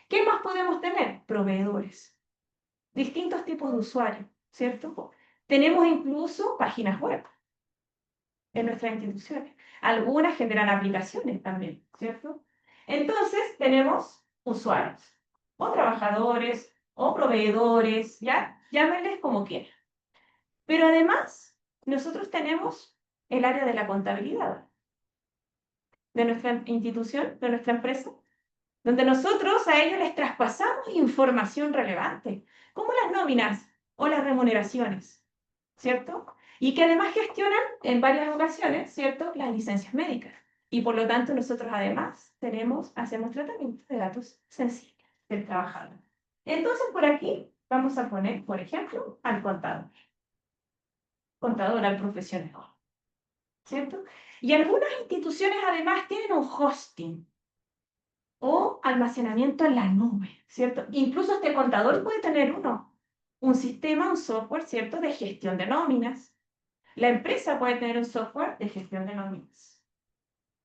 ¿Qué más podemos tener? Proveedores, distintos tipos de usuarios, ¿cierto? Tenemos incluso páginas web en nuestras instituciones. Algunas generan aplicaciones también, ¿cierto? Entonces, tenemos usuarios, o trabajadores, o proveedores, ¿ya? Llámenles como quieran. Pero además, nosotros tenemos el área de la contabilidad de nuestra institución, de nuestra empresa, donde nosotros a ellos les traspasamos información relevante, como las nóminas o las remuneraciones, ¿cierto? Y que además gestionan en varias ocasiones, ¿cierto?, las licencias médicas. Y por lo tanto nosotros además hacemos tratamientos de datos sensibles del trabajador. Entonces por aquí vamos a poner, por ejemplo, al contador al profesional, ¿cierto? Y algunas instituciones además tienen un hosting o almacenamiento en la nube, ¿cierto? Incluso este contador puede tener un sistema, un software, ¿cierto?, de gestión de nóminas. La empresa puede tener un software de gestión de nóminas,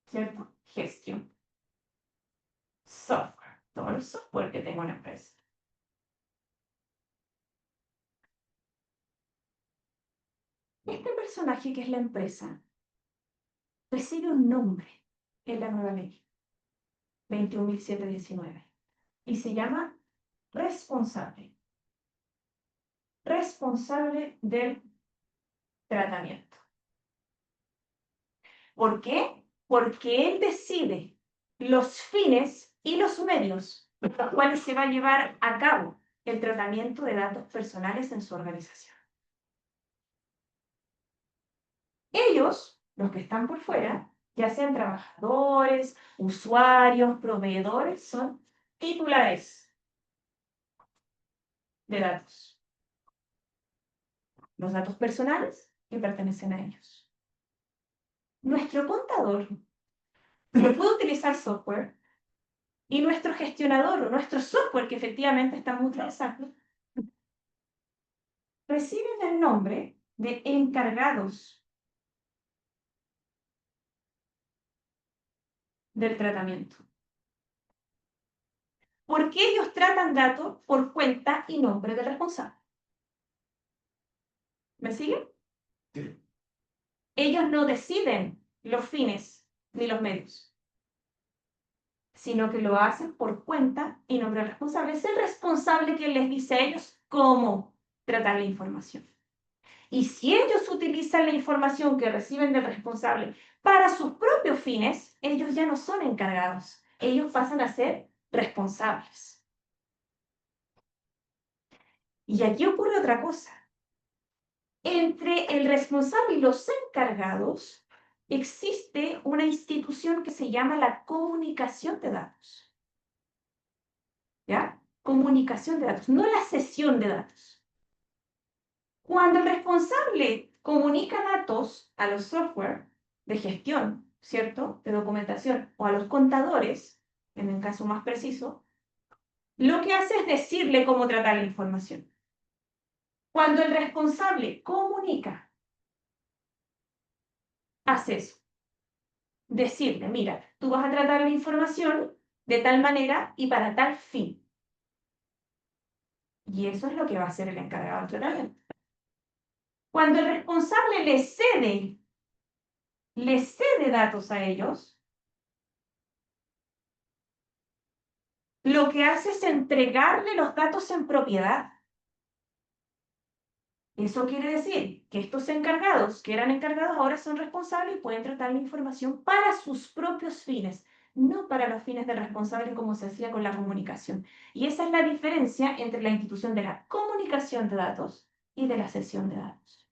¿cierto? Gestión. Software. Todo el software que tenga una empresa. Este personaje que es la empresa recibe un nombre en la nueva ley 21.719 y se llama responsable. Responsable del tratamiento. ¿Por qué? Porque él decide los fines y los medios por los cuales se va a llevar a cabo el tratamiento de datos personales en su organización. Ellos, los que están por fuera, ya sean trabajadores, usuarios, proveedores, son titulares de datos. Los datos personales que pertenecen a ellos. Nuestro contador puede utilizar software y nuestro gestionador o nuestro software que efectivamente estamos utilizando reciben el nombre de encargados del tratamiento. Porque ellos tratan datos por cuenta y nombre del responsable. ¿Me siguen? Sí. Ellos no deciden los fines ni los medios, sino que lo hacen por cuenta y nombre del responsable. Es el responsable quien les dice a ellos cómo tratar la información. Y si ellos utilizan la información que reciben del responsable para sus propios fines, ellos ya no son encargados. Ellos pasan a ser responsables. Y aquí ocurre otra cosa. Entre el responsable y los encargados existe una institución que se llama la comunicación de datos. ¿Ya? Comunicación de datos, no la cesión de datos. Cuando el responsable comunica datos a los software de gestión, ¿cierto?, de documentación, o a los contadores, en el caso más preciso, lo que hace es decirle cómo tratar la información. Cuando el responsable comunica, hace eso. Decirle, mira, tú vas a tratar la información de tal manera y para tal fin. Y eso es lo que va a hacer el encargado del tratamiento. Cuando el responsable le cede datos a ellos, lo que hace es entregarle los datos en propiedad. Eso quiere decir que estos encargados, que eran encargados, ahora son responsables y pueden tratar la información para sus propios fines, no para los fines del responsable como se hacía con la comunicación. Y esa es la diferencia entre la institución de la comunicación de datos y de la cesión de datos.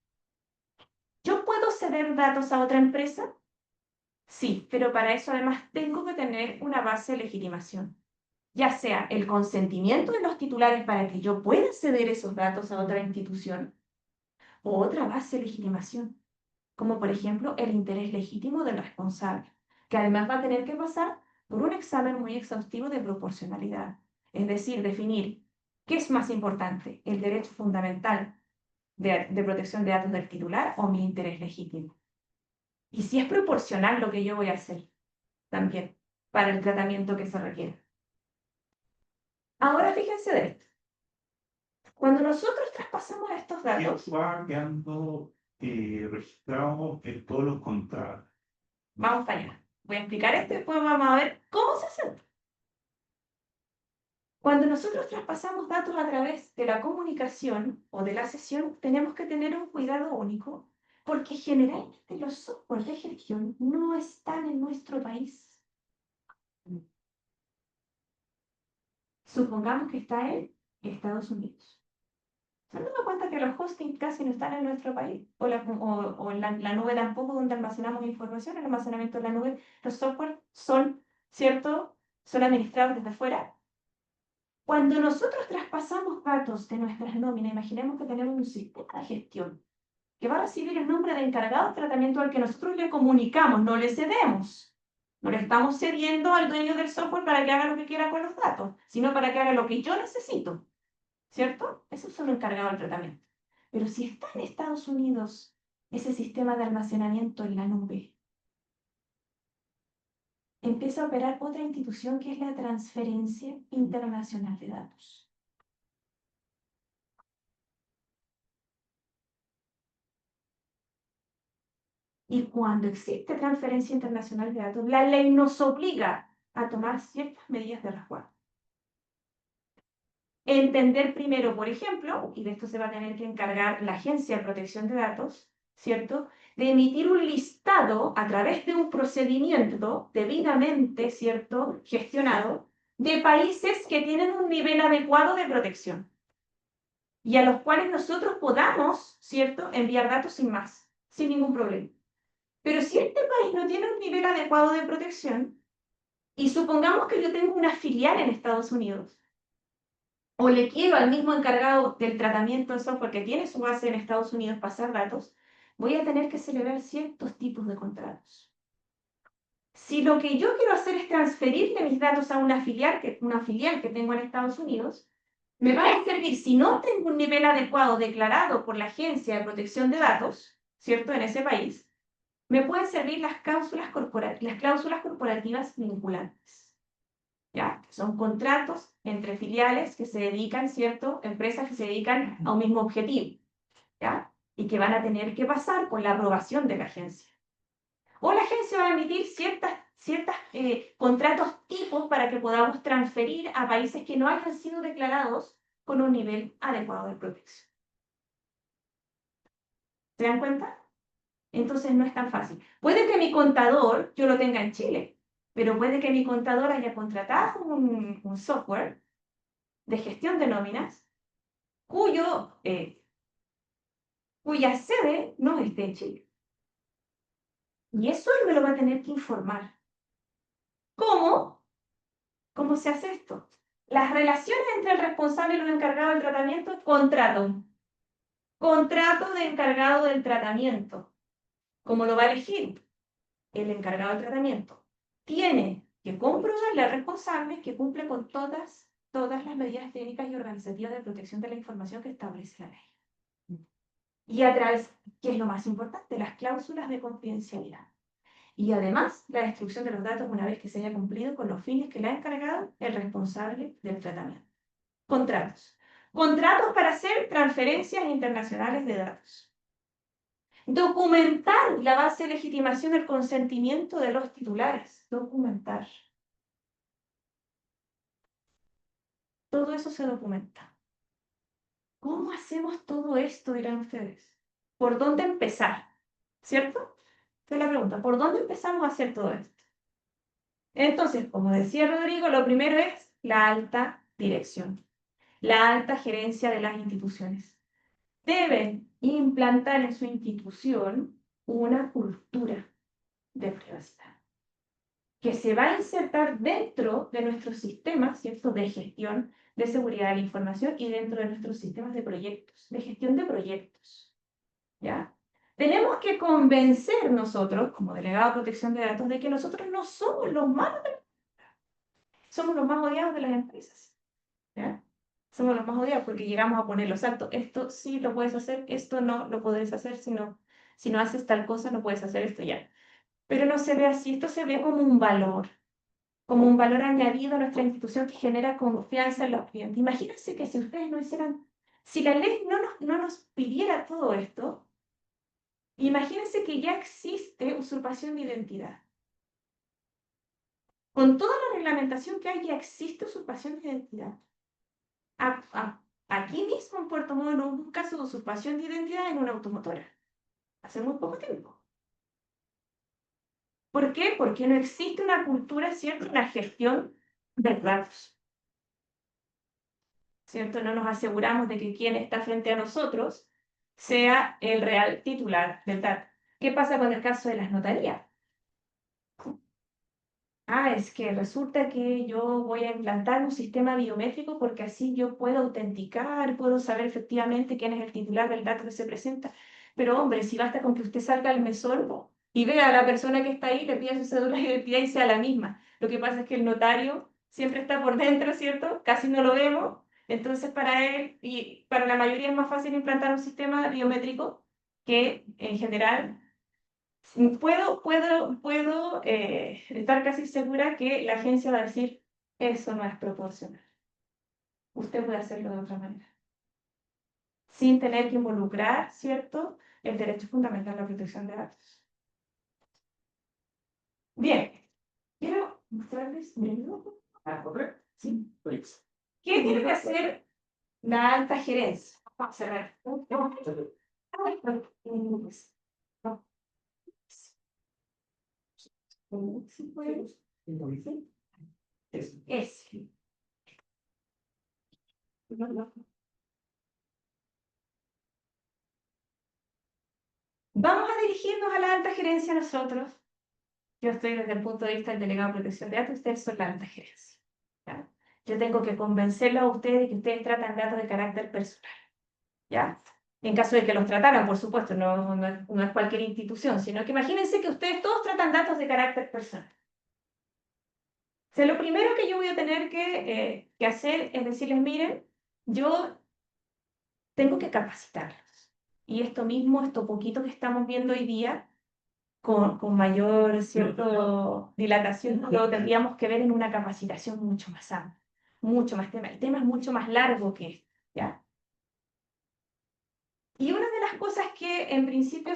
¿Yo puedo ceder datos a otra empresa? Sí, pero para eso además tengo que tener una base de legitimación, ya sea el consentimiento de los titulares para que yo pueda ceder esos datos a otra institución, o otra base de legitimación, como por ejemplo el interés legítimo del responsable, que además va a tener que pasar por un examen muy exhaustivo de proporcionalidad, es decir, definir qué es más importante, el derecho fundamental de protección de datos del titular o mi interés legítimo. Y si es proporcional lo que yo voy a hacer también para el tratamiento que se requiere. Ahora fíjense de esto. Cuando nosotros traspasamos estos Y datos, eso va quedando registrado en todos los contratos. vamos para allá. Voy a explicar esto y después vamos a ver cómo se hace. Cuando nosotros traspasamos datos a través de la comunicación o de la sesión, tenemos que tener un cuidado único, porque generalmente los software de gestión no están en nuestro país. Supongamos que está en Estados Unidos. ¿Se han dado cuenta que los hosting casi no están en nuestro país? O en la nube tampoco, donde almacenamos información, el almacenamiento de la nube, los software son, ¿cierto? Son administrados desde fuera. Cuando nosotros traspasamos datos de nuestras nóminas, imaginemos que tenemos un sistema de gestión que va a recibir el nombre de encargado de tratamiento al que nosotros le comunicamos, no le cedemos. No le estamos cediendo al dueño del software para que haga lo que quiera con los datos, sino para que haga lo que yo necesito. ¿Cierto? Esos son los encargados del tratamiento. Pero si está en Estados Unidos ese sistema de almacenamiento en la nube, empieza a operar otra institución que es la transferencia internacional de datos. Y cuando existe transferencia internacional de datos, la ley nos obliga a tomar ciertas medidas de resguardo. Entender primero, por ejemplo, y de esto se va a tener que encargar la Agencia de Protección de Datos, ¿cierto?, de emitir un listado a través de un procedimiento debidamente, ¿cierto?, gestionado, de países que tienen un nivel adecuado de protección y a los cuales nosotros podamos, ¿cierto?, enviar datos sin más, sin ningún problema. Pero si este país no tiene un nivel adecuado de protección, y supongamos que yo tengo una filial en Estados Unidos, o le quiero al mismo encargado del tratamiento de software que tiene su base en Estados Unidos pasar datos, voy a tener que celebrar ciertos tipos de contratos. Si lo que yo quiero hacer es transferirle mis datos a una filial que tengo en Estados Unidos, me va a servir, si no tengo un nivel adecuado declarado por la Agencia de Protección de Datos, ¿cierto?, en ese país, me pueden servir las cláusulas corporativas vinculantes. ¿Ya? Son contratos entre filiales que se dedican, ¿cierto?, empresas que se dedican a un mismo objetivo, ¿ya?, y que van a tener que pasar por la aprobación de la agencia. O la agencia va a emitir ciertos contratos tipos para que podamos transferir a países que no hayan sido declarados con un nivel adecuado de protección. ¿Se dan cuenta? Entonces no es tan fácil. Puede que mi contador yo lo tenga en Chile, pero puede que mi contador haya contratado un software de gestión de nóminas cuya sede no esté en Chile. Y eso él me lo va a tener que informar. ¿Cómo? ¿Cómo se hace esto? Las relaciones entre el responsable y los encargados del tratamiento, contrato. Contrato de encargado del tratamiento. ¿Cómo lo va a elegir? El encargado del tratamiento tiene que comprobarle al responsable que cumple con todas las medidas técnicas y organizativas de protección de la información que establece la ley. Y a través, que es lo más importante, las cláusulas de confidencialidad. Y además, la destrucción de los datos una vez que se haya cumplido con los fines que le ha encargado el responsable del tratamiento. Contratos. Contratos para hacer transferencias internacionales de datos. Documentar la base de legitimación del consentimiento de los titulares. Documentar. Todo eso se documenta. ¿Cómo hacemos todo esto, dirán ustedes? ¿Por dónde empezar? ¿Cierto? Esa es la pregunta. ¿Por dónde empezamos a hacer todo esto? Entonces, como decía Rodrigo, lo primero es la alta dirección, la alta gerencia de las instituciones. Deben implantar en su institución una cultura de privacidad que se va a insertar dentro de nuestros sistemas, ¿cierto?, de gestión de seguridad de la información y dentro de nuestros sistemas de proyectos, de gestión de proyectos. ¿Ya? Tenemos que convencer nosotros, como delegado de protección de datos, de que nosotros no somos los malos, somos los más odiados de las empresas. ¿Ya? Somos los más odiados porque llegamos a poner los saltos. Esto sí lo puedes hacer, esto no lo podés hacer, si no haces tal cosa no puedes hacer esto ya. Pero no se ve así, esto se ve como un valor añadido a nuestra institución que genera confianza en los clientes. Imagínense que si ustedes no hicieran, si la ley no nos pidiera todo esto, imagínense que ya existe usurpación de identidad. Con toda la reglamentación que hay, ya existe usurpación de identidad. Aquí mismo en Puerto Montt hubo un caso de usurpación de identidad en una automotora, hace muy poco tiempo. ¿Por qué? Porque no existe una cultura, ¿cierto?, una gestión de datos. ¿cierto? No nos aseguramos de que quien está frente a nosotros sea el real titular del dato. ¿Qué pasa con el caso de las notarías? Es que resulta que yo voy a implantar un sistema biométrico porque así yo puedo autenticar, puedo saber efectivamente quién es el titular del dato que se presenta. Pero hombre, si basta con que usted salga al mesón y vea a la persona que está ahí, le pida su cédula de identidad y sea la misma. Lo que pasa es que el notario siempre está por dentro, ¿cierto? Casi no lo vemos. Entonces, para él y para la mayoría es más fácil implantar un sistema biométrico que en general puedo estar casi segura que la agencia va a decir, eso no es proporcional. Usted puede hacerlo de otra manera. Sin tener que involucrar, ¿cierto?, el derecho fundamental a la protección de datos. Bien, quiero mostrarles un grupo. Sí. ¿Qué tiene que hacer la alta gerencia? Vamos a ver. ¿Sí puede? Es. Vamos a dirigirnos a la alta gerencia nosotros. Yo estoy desde el punto de vista del delegado de protección de datos, ustedes son la alta gerencia. ¿Ya? Yo tengo que convencerlos a ustedes de que ustedes tratan datos de carácter personal. ¿Ya? En caso de que los trataran, por supuesto, no es cualquier institución, sino que imagínense que ustedes todos tratan datos de carácter personal. O sea, lo primero que yo voy a tener que hacer es decirles, miren, yo tengo que capacitarlos. Y esto poquito que estamos viendo hoy día, con mayor dilatación, lo tendríamos que ver en una capacitación mucho más amplia, mucho más tema. El tema es mucho más largo que esto, ¿ya? Y una de las cosas que en principio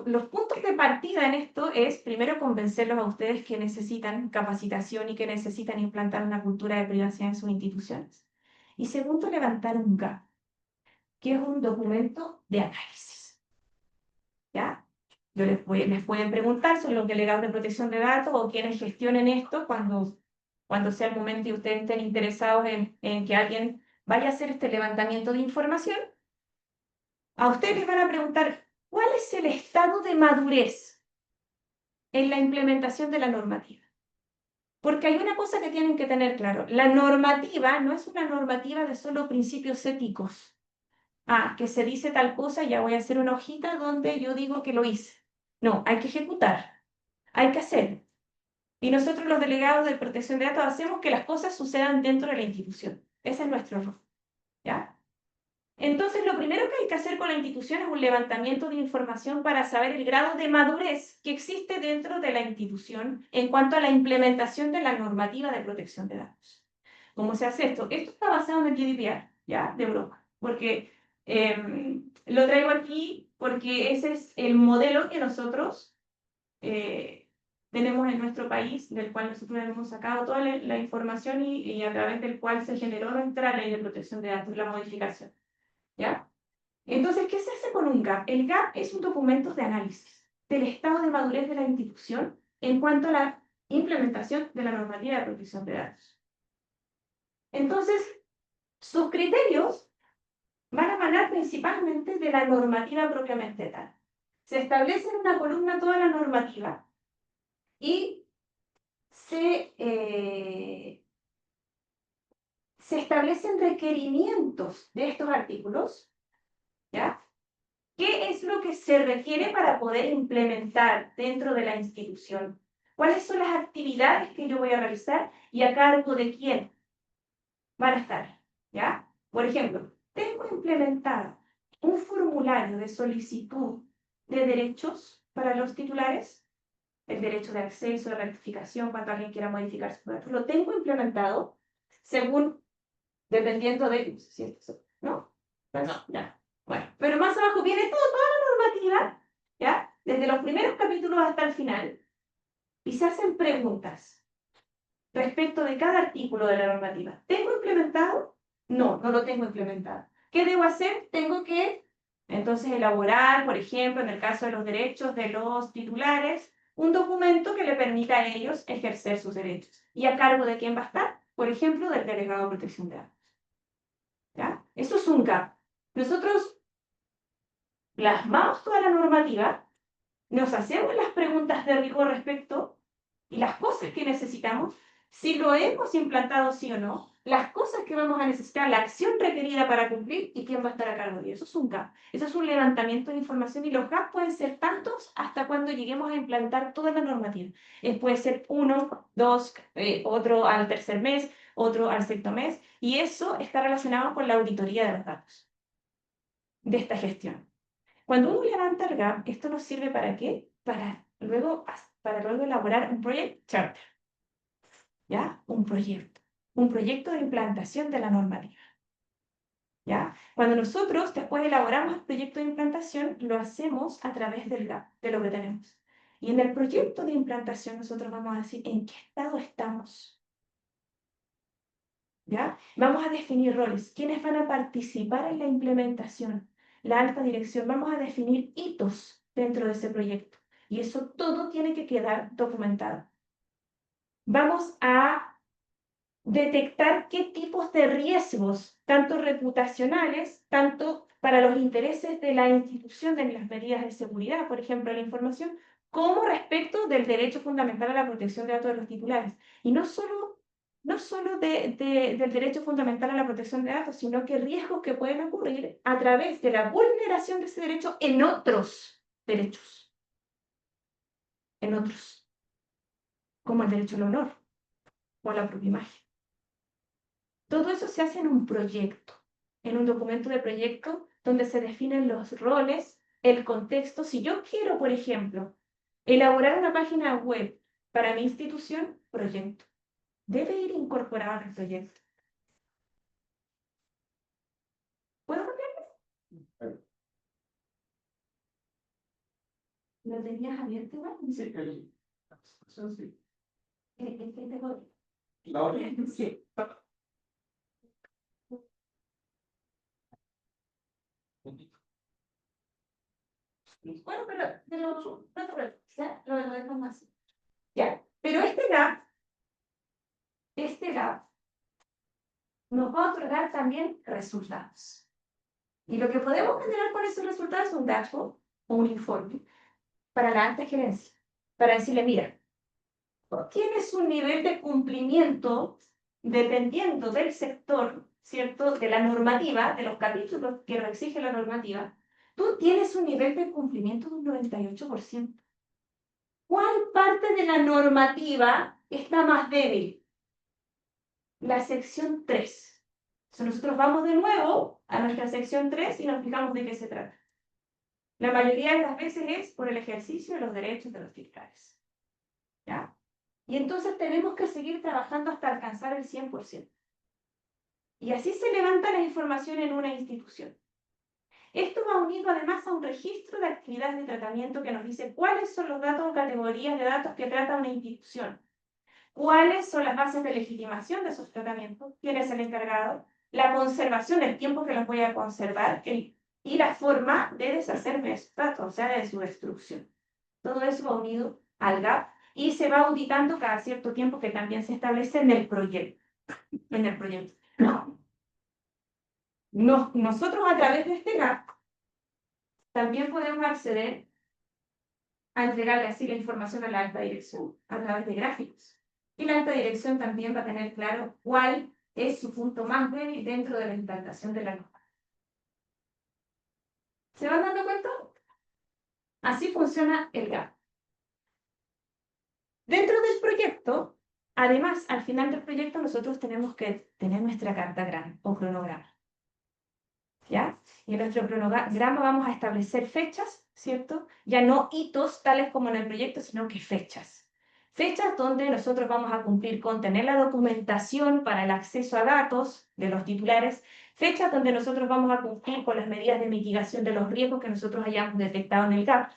los puntos de partida en esto es, primero, convencerlos a ustedes que necesitan capacitación y que necesitan implantar una cultura de privacidad en sus instituciones. Y segundo, levantar un GAP, que es un documento de análisis. ¿Ya? Les pueden preguntar sobre los delegados de protección de datos o quienes gestionen esto cuando sea el momento y ustedes estén interesados en que alguien vaya a hacer este levantamiento de información. A ustedes les van a preguntar, ¿cuál es el estado de madurez en la implementación de la normativa? Porque hay una cosa que tienen que tener claro. La normativa no es una normativa de solo principios éticos. Que se dice tal cosa, ya voy a hacer una hojita donde yo digo que lo hice. No, hay que ejecutar, hay que hacer. Y nosotros los delegados de protección de datos hacemos que las cosas sucedan dentro de la institución. Ese es nuestro rol. ¿Ya? Entonces, lo primero que hay que hacer con la institución es un levantamiento de información para saber el grado de madurez que existe dentro de la institución en cuanto a la implementación de la normativa de protección de datos. ¿Cómo se hace esto? Esto está basado en el GDPR, ¿ya? De Europa, porque lo traigo aquí porque ese es el modelo que nosotros tenemos en nuestro país, del cual nosotros hemos sacado toda la información y a través del cual se generó nuestra ley de protección de datos, la modificación. ¿Ya? Entonces, ¿qué se hace con un GAP? El GAP es un documento de análisis del estado de madurez de la institución en cuanto a la implementación de la normativa de protección de datos. Entonces, sus criterios van a emanar principalmente de la normativa propiamente tal. Se establece en una columna toda la normativa y se establecen requerimientos de estos artículos, ¿ya? ¿Qué es lo que se requiere para poder implementar dentro de la institución? ¿Cuáles son las actividades que yo voy a realizar y a cargo de quién van a estar? ¿Ya? Por ejemplo, tengo implementado un formulario de solicitud de derechos para los titulares, el derecho de acceso, de rectificación, cuando alguien quiera modificar su dato. Lo tengo implementado según, dependiendo de, ¿no? Bueno, ya. Bueno, pero más abajo viene toda la normativa, ¿ya? Desde los primeros capítulos hasta el final, y se hacen preguntas respecto de cada artículo de la normativa. ¿Tengo implementado? No, no lo tengo implementado. ¿Qué debo hacer? Tengo que, entonces, elaborar, por ejemplo, en el caso de los derechos de los titulares, un documento que le permita a ellos ejercer sus derechos. ¿Y a cargo de quién va a estar? Por ejemplo, del delegado de protección de datos. ¿Ya? Eso es un gap. Nosotros plasmamos toda la normativa, nos hacemos las preguntas de rigor respecto y las cosas que necesitamos, si lo hemos implantado sí o no, las cosas que vamos a necesitar, la acción requerida para cumplir y quién va a estar a cargo de eso. Eso es un gap. Eso es un levantamiento de información y los gaps pueden ser tantos hasta cuando lleguemos a implantar toda la normativa. Puede ser uno, dos, otro al tercer mes, otro al sexto mes, y eso está relacionado con la auditoría de los datos de esta gestión. Cuando uno levanta el gap, ¿esto nos sirve para qué? Para luego elaborar un project charter. ¿Ya? Un proyecto de implantación de la normativa. ¿Ya? Cuando nosotros después elaboramos el proyecto de implantación, lo hacemos a través del gap, de lo que tenemos. Y en el proyecto de implantación nosotros vamos a decir en qué estado estamos. ¿Ya? Vamos a definir roles. ¿Quiénes van a participar en la implementación? La alta dirección. Vamos a definir hitos dentro de ese proyecto. Y eso todo tiene que quedar documentado. Vamos a detectar qué tipos de riesgos, tanto reputacionales, tanto para los intereses de la institución, de las medidas de seguridad, por ejemplo, la información, como respecto del derecho fundamental a la protección de datos de los titulares. Y no solo del derecho fundamental a la protección de datos, sino que riesgos que pueden ocurrir a través de la vulneración de ese derecho en otros derechos, en otros, como el derecho al honor o a la propia imagen. Todo eso se hace en un proyecto, en un documento de proyecto donde se definen los roles, el contexto. Si yo quiero, por ejemplo, elaborar una página web para mi institución, proyecto. Debe ir incorporado al proyecto. ¿Puedo cambiar? ¿Lo tenías abierto igual? Sí, sí. ¿El que tengo? La otra. Sí. Bueno, pero no te preocupes, ¿ya? Lo dejamos así. Ya, pero este gap nos va a otorgar también resultados. Y lo que podemos generar con esos resultados es un dashboard o un informe para la alta gerencia, para decirle, mira, tienes un nivel de cumplimiento dependiendo del sector, ¿cierto? De la normativa, de los capítulos que lo exige la normativa, tú tienes un nivel de cumplimiento de un 98%. ¿Cuál parte de la normativa está más débil? La sección 3. Entonces nosotros vamos de nuevo a nuestra sección 3 y nos fijamos de qué se trata. La mayoría de las veces es por el ejercicio de los derechos de los titulares. ¿Ya? Y entonces tenemos que seguir trabajando hasta alcanzar el 100%. Y así se levanta la información en una institución. Esto va unido además a un registro de actividades de tratamiento que nos dice cuáles son los datos o categorías de datos que trata una institución, cuáles son las bases de legitimación de esos tratamientos, quién es el encargado, la conservación, el tiempo que los voy a conservar y la forma de deshacerme de esos datos, o sea, de su destrucción. Todo eso va unido al GAP y se va auditando cada cierto tiempo que también se establece en el proyecto. Nosotros a través de este GAP también podemos acceder a entregarle así la información a la alta dirección a través de gráficos. Y la alta dirección también va a tener claro cuál es su punto más débil dentro de la implantación de la norma. ¿Se van dando cuenta? Así funciona el GAP. Dentro del proyecto, además, al final del proyecto nosotros tenemos que tener nuestra carta o cronograma. ¿Ya? Y en nuestro cronograma vamos a establecer fechas, ¿cierto? Ya no hitos tales como en el proyecto, sino que fechas. Fechas donde nosotros vamos a cumplir con tener la documentación para el acceso a datos de los titulares, fechas donde nosotros vamos a cumplir con las medidas de mitigación de los riesgos que nosotros hayamos detectado en el GAP,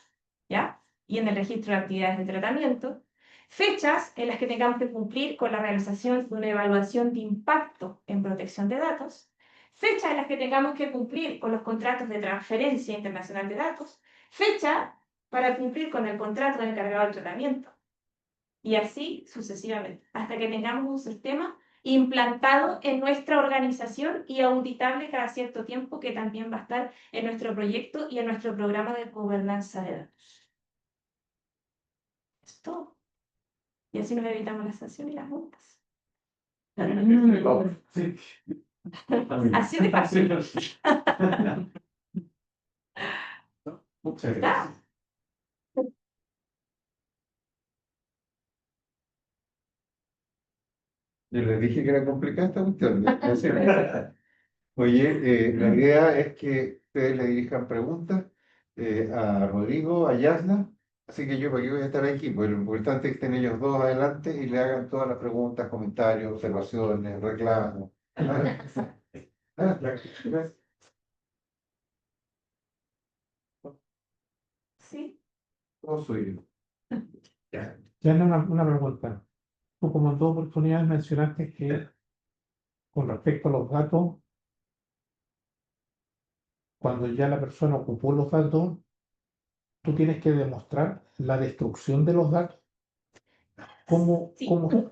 ¿ya? Y en el registro de actividades de tratamiento, fechas en las que tengamos que cumplir con la realización de una evaluación de impacto en protección de datos, fecha en las que tengamos que cumplir con los contratos de transferencia internacional de datos, fecha para cumplir con el contrato del encargado del tratamiento. Y así sucesivamente, hasta que tengamos un sistema implantado en nuestra organización y auditable cada cierto tiempo, que también va a estar en nuestro proyecto y en nuestro programa de gobernanza de datos. Es todo. Y así nos evitamos las sanciones y las multas. Sí. Así de fácil. Muchas Ya. gracias. Yo les dije que era complicada esta cuestión. Oye, la idea es que ustedes le dirijan preguntas a Rodrigo, a Yasna, así que yo para qué voy a estar aquí, pues lo importante es que estén ellos dos adelante y le hagan todas las preguntas, comentarios, observaciones, reclamos. Sí. Todo suyo. Ya. Ya una pregunta. Tú como en dos oportunidades mencionaste que con respecto a los datos, cuando ya la persona ocupó los datos, tú tienes que demostrar la destrucción de los datos. ¿Cómo, Sí. cómo?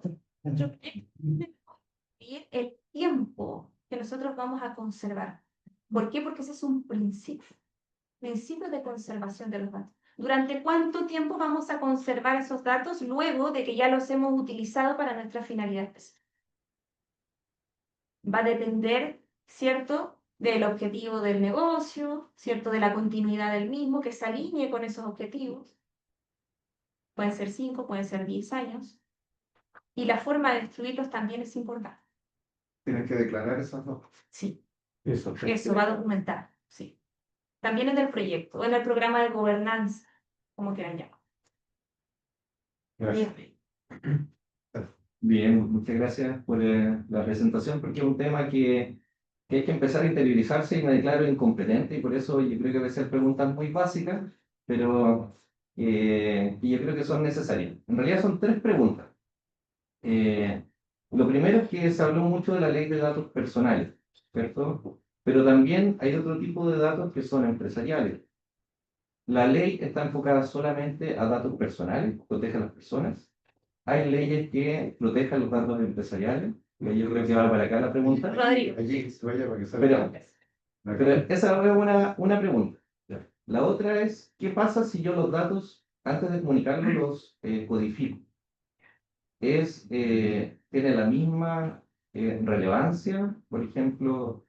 Y el tiempo que nosotros vamos a conservar. ¿Por qué? Porque ese es un principio de conservación de los datos. ¿Durante cuánto tiempo vamos a conservar esos datos luego de que ya los hemos utilizado para nuestra finalidad específica? Va a depender, ¿cierto?, del objetivo del negocio, ¿cierto?, de la continuidad del mismo, que se alinee con esos objetivos. Pueden ser 5, pueden ser 10 años. Y la forma de destruirlos también es importante. Tienes que declarar esas dos. Sí, Eso, eso va a documentar, sí. También en el proyecto, o en el programa de gobernanza, como quieran llamar. Gracias. Bien, muchas gracias por la presentación, porque es un tema que hay que empezar a interiorizarse y me declaro incompetente, y por eso yo creo que voy a hacer preguntas muy básicas, pero que yo creo que son necesarias. En realidad son tres preguntas. Lo primero es que se habló mucho de la ley de datos personales, ¿cierto? Pero también hay otro tipo de datos que son empresariales. La ley está enfocada solamente a datos personales, protege a las personas. Hay leyes que protejan los datos empresariales, que yo creo que va para acá la pregunta. Rodrigo. Allí se vaya para que salga. Pero esa es una pregunta. La otra es, ¿qué pasa si yo los datos, antes de comunicarlos, los codifico? ¿Tiene la misma relevancia? Por ejemplo,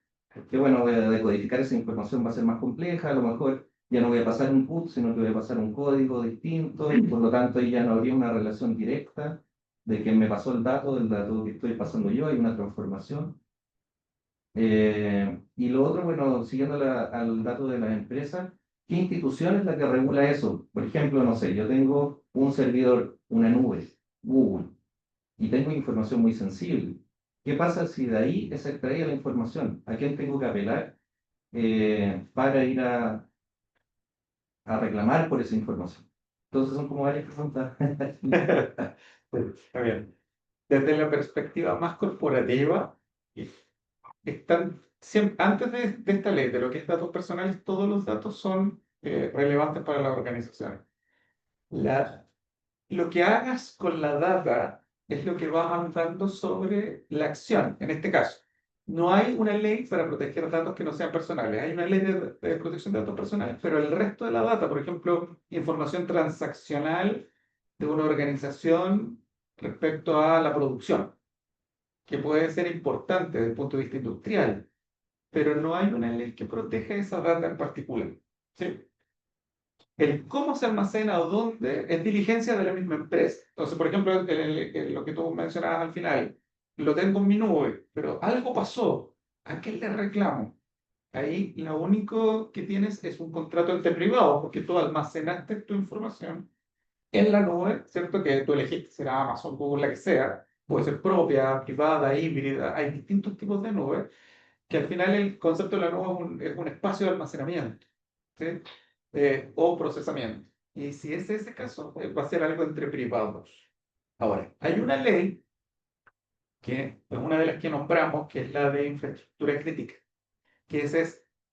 que bueno, decodificar esa información va a ser más compleja, a lo mejor ya no voy a pasar un PUT, sino que voy a pasar un código distinto, y por lo tanto ahí ya no habría una relación directa de quien me pasó el dato, del dato que estoy pasando yo, hay una transformación. Y lo otro, bueno, siguiendo al dato de las empresas, ¿qué institución es la que regula eso? Por ejemplo, no sé, yo tengo un servidor, una nube, Google, y tengo información muy sensible. ¿Qué pasa si de ahí es extraída la información? ¿A quién tengo que apelar para ir a reclamar por esa información? Entonces son como varias preguntas. Está bien. Desde la perspectiva más corporativa, antes de esta ley, de lo que es datos personales, todos los datos son relevantes para las organizaciones. Lo que hagas con la data es lo que va avanzando sobre la acción, en este caso. No hay una ley para proteger datos que no sean personales. Hay una ley de protección de datos personales, pero el resto de la data, por ejemplo, información transaccional de una organización respecto a la producción, que puede ser importante desde el punto de vista industrial, pero no hay una ley que proteja esa data en particular. ¿Sí? El cómo se almacena o dónde es diligencia de la misma empresa. Entonces, por ejemplo, lo que tú mencionabas al final, lo tengo en mi nube, pero algo pasó. ¿A qué le reclamo? Ahí lo único que tienes es un contrato entre privados, porque tú almacenaste tu información en la nube, ¿cierto? Que tú elegiste, será Amazon, Google, la que sea, puede ser propia, privada, híbrida, hay distintos tipos de nubes, que al final el concepto de la nube es un espacio de almacenamiento, ¿sí? O procesamiento. Y si es ese caso, va a ser algo entre privados. Ahora, hay una ley que es una de las que nombramos, que es la de infraestructura crítica, que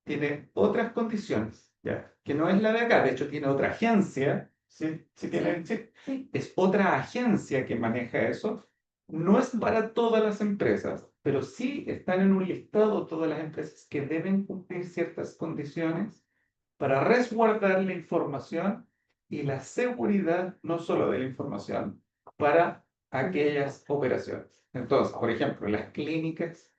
tiene otras condiciones. ¿ya? Que no es la de acá, de hecho tiene otra agencia, ¿sí? Sí. Es otra agencia que maneja eso. No es para todas las empresas, pero sí están en un listado todas las empresas que deben cumplir ciertas condiciones para resguardar la información y la seguridad no solo de la información para aquellas operaciones. Entonces, por ejemplo, las clínicas,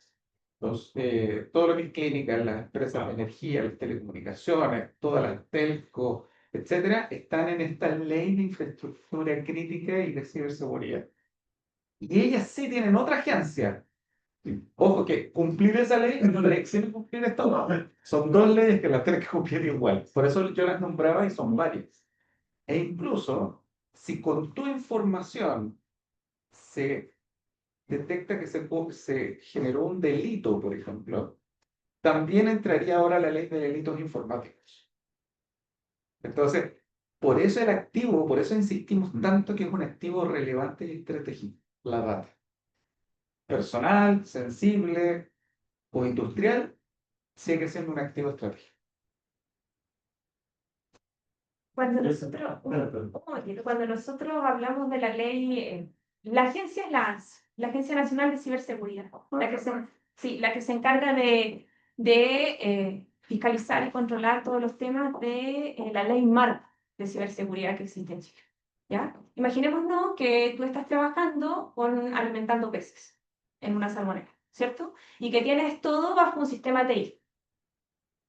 todo lo que es clínicas, las empresas de energía, las telecomunicaciones, todas las telcos, etcétera, están en esta ley de infraestructura crítica y de ciberseguridad. Y ellas sí tienen otra agencia. Ojo que cumplir esa ley es una elección de cumplir esta otra. Son dos leyes que las tienen que cumplir igual. Por eso yo las nombraba y son varias. E incluso, si con tu información se detecta que se generó un delito, por ejemplo, también entraría ahora la ley de delitos informáticos. Entonces, por eso el activo, por eso insistimos tanto que es un activo relevante y estratégico, la data. Personal, sensible o industrial, sigue siendo un activo estratégico. Cuando nosotros, cuando nosotros hablamos de la ley, la agencia es la ANS, la Agencia Nacional de Ciberseguridad, la que se encarga de fiscalizar y controlar todos los temas de la ley marco de ciberseguridad que existe en Chile. ¿Ya? Imaginémonos que tú estás trabajando alimentando peces en una salmonera, ¿cierto? Y que tienes todo bajo un sistema TI,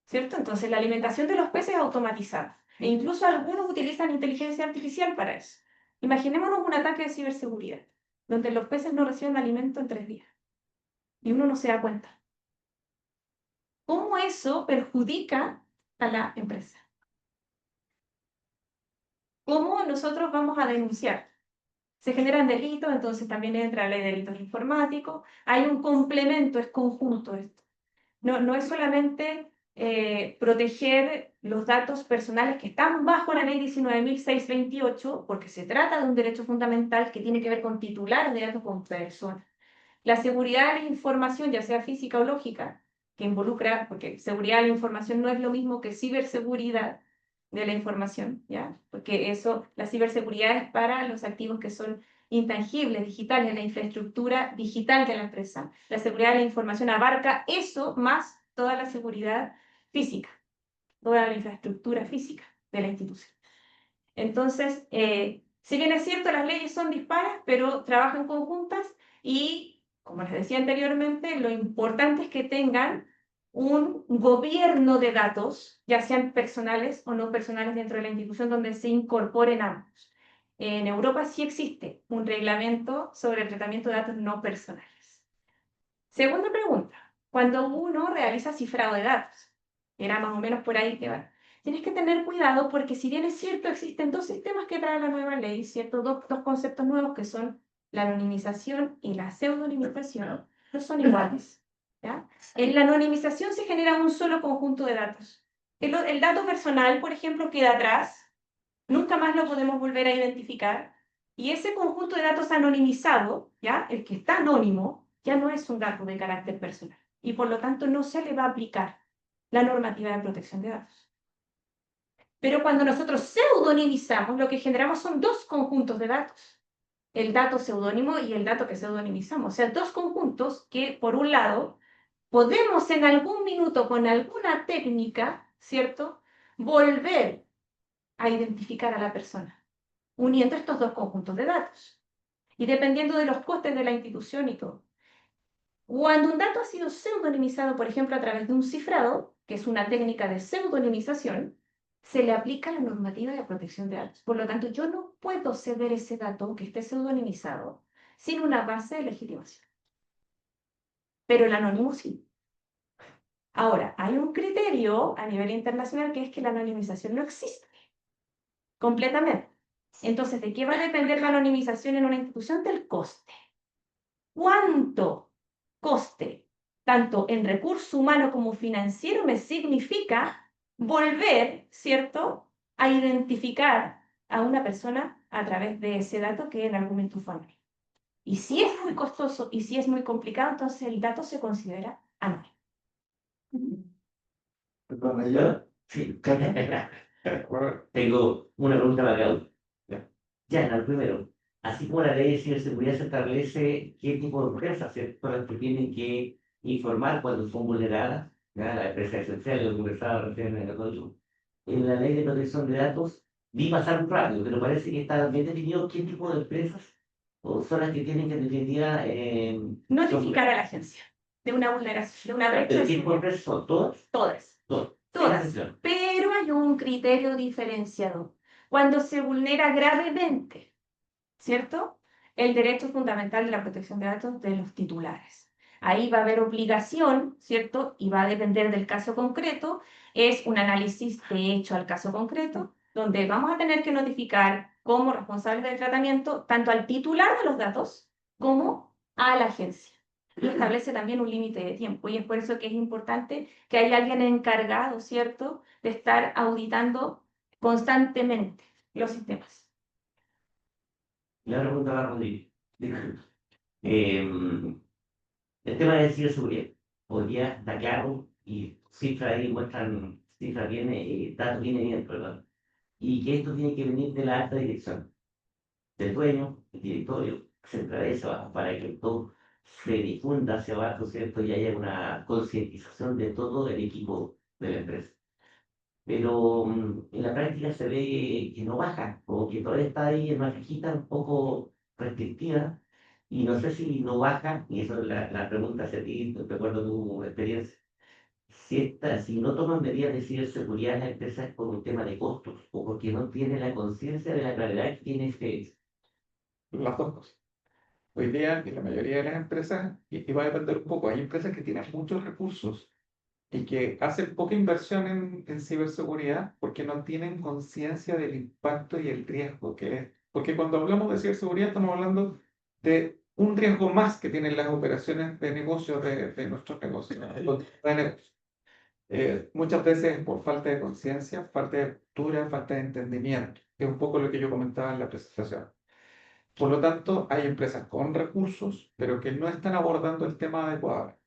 ¿cierto? Entonces la alimentación de los peces es automatizada. E incluso algunos utilizan inteligencia artificial para eso. Imaginémonos un ataque de ciberseguridad, donde los peces no reciben alimento en 3 días y uno no se da cuenta. ¿Cómo eso perjudica a la empresa? ¿Cómo nosotros vamos a denunciar? Se generan delitos, entonces también entra la ley de delitos informáticos. Hay un complemento, es conjunto esto. No es solamente proteger los datos personales que están bajo la ley 19.628, porque se trata de un derecho fundamental que tiene que ver con titulares de datos con personas. La seguridad de la información, ya sea física o lógica, que involucra, porque seguridad de la información no es lo mismo que ciberseguridad de la información, ¿ya? Porque eso, la ciberseguridad es para los activos que son intangibles, digitales, la infraestructura digital de la empresa. La seguridad de la información abarca eso más toda la seguridad física, toda la infraestructura física de la institución. Entonces, si bien es cierto, las leyes son dispares, pero trabajan conjuntas y, como les decía anteriormente, lo importante es que tengan un gobierno de datos, ya sean personales o no personales dentro de la institución, donde se incorporen ambos. En Europa sí existe un reglamento sobre el tratamiento de datos no personales. Segunda pregunta, cuando uno realiza cifrado de datos, era más o menos por ahí que va. Tienes que tener cuidado porque si bien es cierto, existen dos sistemas que trae la nueva ley, ¿cierto? Dos conceptos nuevos que son la anonimización y la pseudonimización, no son iguales, ¿ya? En la anonimización se genera un solo conjunto de datos. El dato personal, por ejemplo, queda atrás, nunca más lo podemos volver a identificar, y ese conjunto de datos anonimizado, ¿ya? El que está anónimo, ya no es un dato de carácter personal, y por lo tanto no se le va a aplicar la normativa de protección de datos. Pero cuando nosotros pseudonimizamos, lo que generamos son dos conjuntos de datos. El dato seudónimo y el dato que pseudonimizamos. O sea, dos conjuntos que, por un lado, podemos en algún minuto con alguna técnica, ¿cierto?, volver a identificar a la persona, uniendo estos dos conjuntos de datos. Y dependiendo de los costes de la institución y todo. Cuando un dato ha sido pseudonimizado, por ejemplo, a través de un cifrado, que es una técnica de pseudonimización, se le aplica la normativa de protección de datos. Por lo tanto, yo no puedo ceder ese dato que esté pseudonimizado sin una base de legitimación. Pero el anónimo sí. Ahora, hay un criterio a nivel internacional que es que la anonimización no existe completamente. Entonces, ¿de qué va a depender la anonimización en una institución? Del coste. ¿Cuánto coste, tanto en recurso humano como financiero, me significa volver, ¿cierto?, a identificar a una persona a través de ese dato que en algún momento fue anónimo? Y si es muy costoso y si es muy complicado, entonces el dato se considera anónimo. Perdón, ella Sí. Bueno, Tengo una pregunta para cada uno. ya. Ya, el primero, así como la ley de ciberseguridad se establece qué tipo de empresas son las que tienen que informar cuando son vulneradas, ya, la empresa esencial, lo que conversaba recién en el código. En la ley de protección de datos, vi pasar rápido, pero parece que está bien definido qué tipo de empresas o son las que tienen que en definitiva Notificar a la agencia de una vulneración, de una brecha ¿Pero de qué tipo de seguridad. empresas son? ¿Todas? Todas. Todas. Sin Todas. excepción. Pero hay un criterio diferenciador. Cuando se vulnera gravemente, ¿cierto? El derecho fundamental de la protección de datos de los titulares. Ahí va a haber obligación, ¿cierto? Y va a depender del caso concreto. Es un análisis de hecho al caso concreto, donde vamos a tener que notificar como responsable del tratamiento tanto al titular de los datos como a la agencia. Y establece también un límite de tiempo. Y es por eso que es importante que haya alguien encargado, ¿cierto?, de estar auditando constantemente los sistemas. Y ahora pregunta para Rodrigo. El tema de ciberseguridad. Hoy día está claro y cifras ahí muestran, cifras bien, datos bien evidentes, perdón. Y que esto tiene que venir de la alta dirección, del dueño, del directorio central de abajo, para que todo se difunda hacia abajo, ¿cierto? Y haya una concientización de todo el equipo de la empresa. Pero en la práctica se ve que no baja, como que todavía está ahí en una cajita un poco restrictiva, y no sé si no baja, y eso es la pregunta hacia ti, de acuerdo a tu experiencia, si no toman medidas de ciberseguridad las empresas por un tema de costos, o porque no tienen la conciencia de la gravedad que tiene este. Las dos cosas. Hoy día, en la mayoría de las empresas, y va a depender un poco, hay empresas que tienen muchos recursos y que hacen poca inversión en ciberseguridad porque no tienen conciencia del impacto y el riesgo que es. Porque cuando hablamos de ciberseguridad estamos hablando de un riesgo más que tienen las operaciones de negocio de nuestros negocios, de negocio. Muchas veces por falta de conciencia, falta de cultura, falta de entendimiento, que es un poco lo que yo comentaba en la presentación. Por lo tanto, hay empresas con recursos, pero que no están abordando el tema adecuadamente.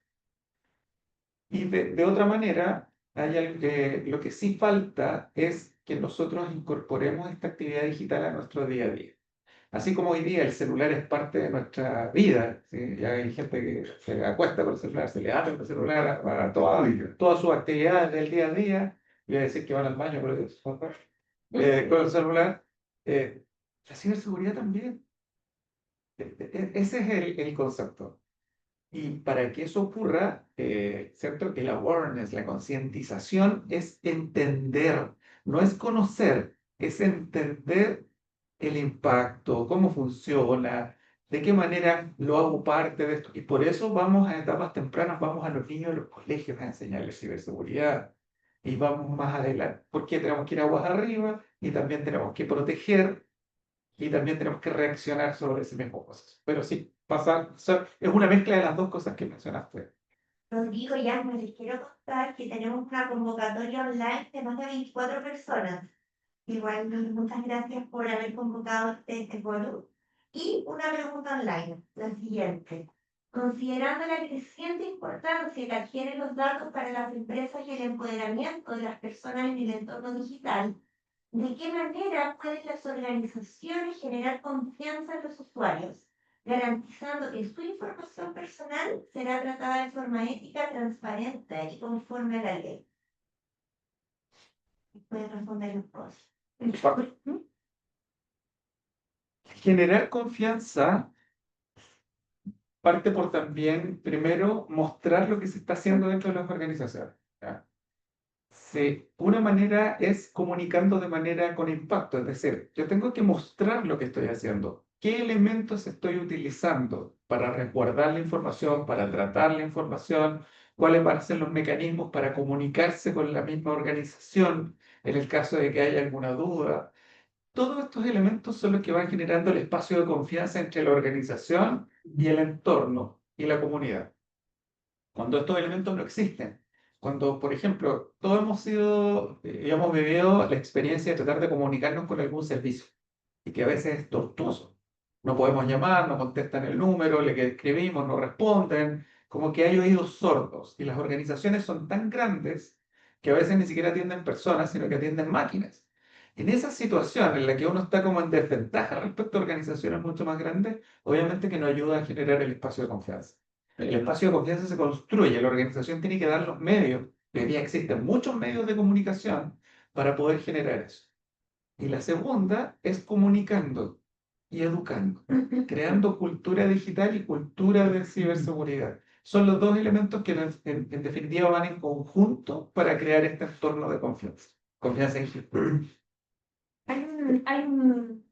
Y de otra manera, hay algo lo que sí falta es que nosotros incorporemos esta actividad digital a nuestro día a día. Así como hoy día el celular es parte de nuestra vida, ¿sí? Ya hay gente que se acuesta con el celular, se le abre el celular para todas sus actividades del día a día, voy a decir que van al baño con el celular, la ciberseguridad también. Ese es el concepto. Y para que eso ocurra, ¿cierto? El awareness, la concientización es entender, no es conocer, es entender el impacto, cómo funciona, de qué manera lo hago parte de esto. Y por eso vamos a etapas tempranas, vamos a los niños de los colegios a enseñarles ciberseguridad. Y vamos más adelante, porque tenemos que ir aguas arriba y también tenemos que proteger y también tenemos que reaccionar sobre ese mismo proceso. Pero sí, es una mezcla de las dos cosas que mencionaste. Rodrigo, ya les quiero contar que tenemos una convocatoria online de más de 24 personas. Igual, muchas gracias por haber convocado este foro. Y una pregunta online, la siguiente. Considerando la creciente importancia que adquieren los datos para las empresas y el empoderamiento de las personas en el entorno digital, ¿de qué manera pueden las organizaciones generar confianza en los usuarios, garantizando que su información personal será tratada de forma ética, transparente y conforme a la ley? Pueden responder los dos. Generar confianza parte por también, primero, mostrar lo que se está haciendo dentro de las organizaciones. ¿Ya? Una manera es comunicando de manera con impacto, es decir, yo tengo que mostrar lo que estoy haciendo, qué elementos estoy utilizando para resguardar la información, para tratar la información, cuáles van a ser los mecanismos para comunicarse con la misma organización en el caso de que haya alguna duda. Todos estos elementos son los que van generando el espacio de confianza entre la organización y el entorno y la comunidad. Cuando estos elementos no existen, cuando, por ejemplo, todos hemos sido y hemos vivido la experiencia de tratar de comunicarnos con algún servicio y que a veces es tortuoso. No podemos llamar, no contestan el número, le que escribimos, no responden, como que hay oídos sordos. Y las organizaciones son tan grandes que a veces ni siquiera atienden personas, sino que atienden máquinas. En esa situación en la que uno está como en desventaja respecto a organizaciones mucho más grandes, obviamente que no ayuda a generar el espacio de confianza. El espacio de confianza se construye, la organización tiene que dar los medios. Hoy día existen muchos medios de comunicación para poder generar eso. Y la segunda es comunicando y educando, creando cultura digital y cultura de ciberseguridad. Son los dos elementos que en definitiva van en conjunto para crear este entorno de confianza. Confianza en gente. Hay un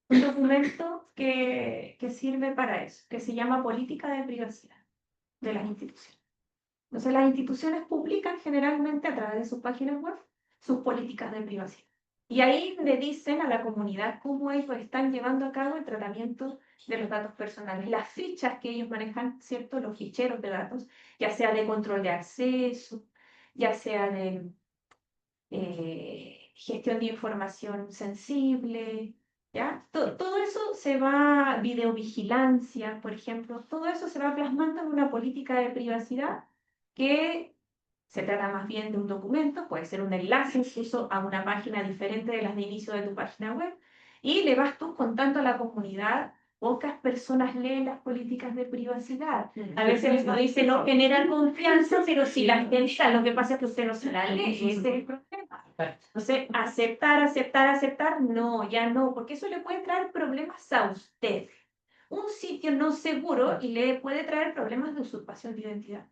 documento que sirve para eso, que se llama Política de Privacidad de las instituciones. Entonces, las instituciones publican generalmente a través de sus páginas web sus políticas de privacidad. Y ahí le dicen a la comunidad cómo ellos están llevando a cabo el tratamiento de los datos personales, las fichas que ellos manejan, ¿cierto? Los ficheros de datos, ya sea de control de acceso, ya sea de gestión de información sensible, ¿ya? Todo eso se va, videovigilancia, por ejemplo, todo eso se va plasmando en una política de privacidad que se trata más bien de un documento, puede ser un enlace incluso a una página diferente de las de inicio de tu página web, y le vas tú contando a la comunidad. Pocas personas leen las políticas de privacidad. A veces uno dice no generan confianza, pero si las generan, lo que pasa es que usted no se la lee, ese es el problema. Entonces, aceptar, no, ya no, porque eso le puede traer problemas a usted. Un sitio no seguro y le puede traer problemas de usurpación de identidad,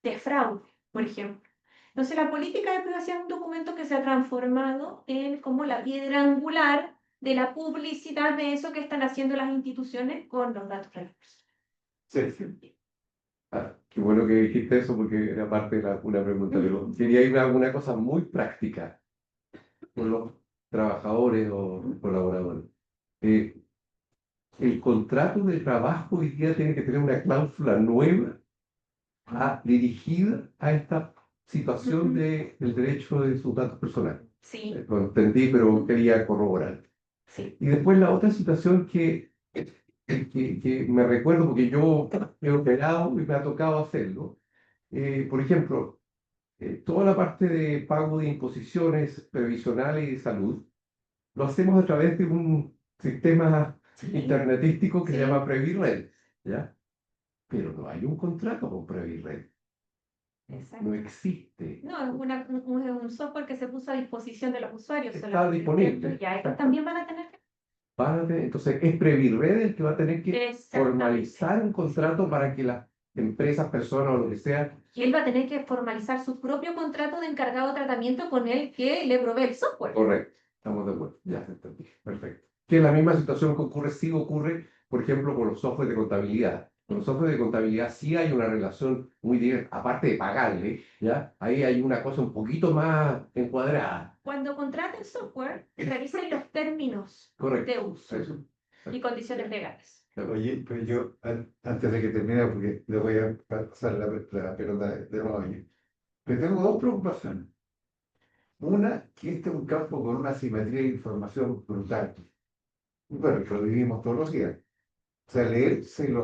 de fraude, por ejemplo. Entonces, la política de privacidad es un documento que se ha transformado en como la piedra angular de la publicidad de eso que están haciendo las instituciones con los datos de las personas. Sí. Qué bueno que dijiste eso porque era parte de una pregunta, pero quería irme a una cosa muy práctica con los trabajadores o colaboradores. Eh, el contrato de trabajo hoy día tiene que tener una cláusula nueva dirigida a esta situación del derecho de sus datos personales. Sí, Lo entendí, pero quería corroborar. sí. Y después la otra situación que me recuerdo, porque yo he operado y me ha tocado hacerlo. Por ejemplo, toda la parte de pago de imposiciones previsionales y de salud, lo hacemos a través de un sistema internetístico que se llama Previred, ¿ya? Pero no hay un contrato con Previred, Exacto. no existe. No, es un software que se puso a disposición de los usuarios. Está solamente, disponible. ¿cierto? Ya ellos también van a tener que... Entonces, es Previred el que va a tener que Exactamente. formalizar un contrato para que las empresas, personas o lo que sea. Y él va a tener que formalizar su propio contrato de encargado de tratamiento con el que le provee el software. Correcto, estamos de acuerdo, ya entendí, perfecto. Que la misma situación que ocurre, sí ocurre, por ejemplo, con los softwares de contabilidad. Con los softwares de contabilidad sí hay una relación muy directa, aparte de pagarle, ¿ya? Ahí hay una cosa un poquito más encuadrada. Cuando contraten software, revisen los términos Correcto. de uso Eso. y condiciones legales. Oye, pero yo, antes de que termine, porque le voy a pasar la pelota de nuevo a mí, pero tengo dos preocupaciones. Una, que este es un campo con una simetría de información brutal. Bueno, que lo vivimos todos los días. O sea, leerse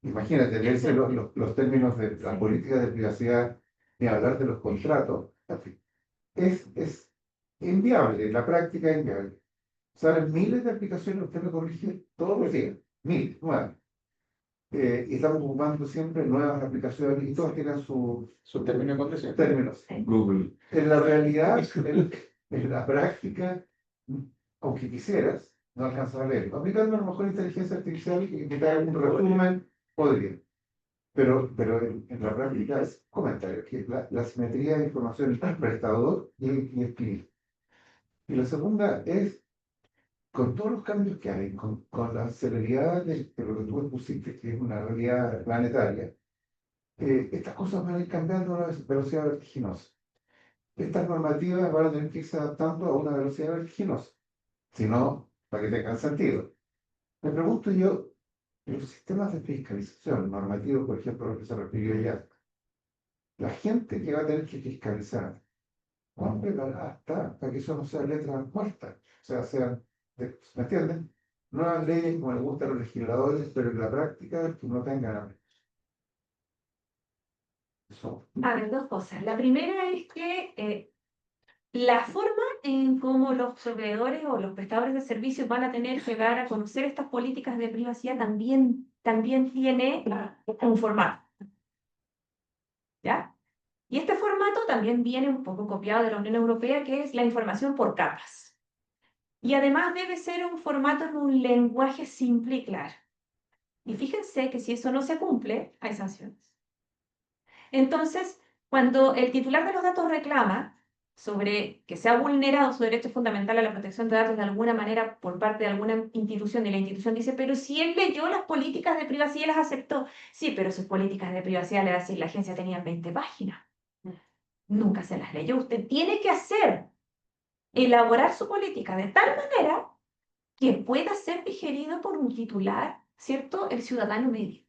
imagínate, leerse los términos de las políticas de privacidad, ni hablar de los contratos, en fin, es inviable, en la práctica es inviable. Salen miles de aplicaciones, usted me corrige todos los días, miles, nuevas. Y estamos ocupando siempre nuevas aplicaciones y todas tienen Su término de condición. términos. Google. En la realidad, en la práctica, aunque quisieras, no alcanzas a leer. Aplicando a lo mejor inteligencia artificial y que te haga un resumen, podría. Pero en la práctica es comentario, que la simetría de información entre el prestador y el cliente. Y la segunda es, con todos los cambios que hay, con la celeridad de lo que tú expusiste, que es una realidad planetaria, estas cosas van a ir cambiando a una velocidad vertiginosa. Estas normativas van a tener que irse adaptando a una velocidad vertiginosa, si no, para que tengan sentido. Me pregunto yo, los sistemas de fiscalización normativos, por ejemplo, a lo que se refirió ya, la gente que va a tener que fiscalizar, ¿cuán preparada está para que eso no sea letras muertas? O sea, ¿me entienden? Nuevas leyes como les gusta a los legisladores, pero en la práctica que no tengan. A ver, dos cosas. La primera es que la forma en cómo los proveedores o los prestadores de servicios van a tener que dar a conocer estas políticas de privacidad también tiene un formato. ¿Ya? Y este formato también viene un poco copiado de la Unión Europea, que es la información por capas. Y además debe ser un formato en un lenguaje simple y claro. Y fíjense que si eso no se cumple, hay sanciones. Entonces, cuando el titular de los datos reclama sobre que se ha vulnerado su derecho fundamental a la protección de datos de alguna manera por parte de alguna institución, y la institución dice, pero si él leyó las políticas de privacidad y las aceptó. Sí, pero sus políticas de privacidad, le va a decir la agencia, tenían 20 páginas. Nunca se las leyó. Usted tiene que elaborar su política de tal manera que pueda ser digerido por un titular, ¿cierto? El ciudadano medio.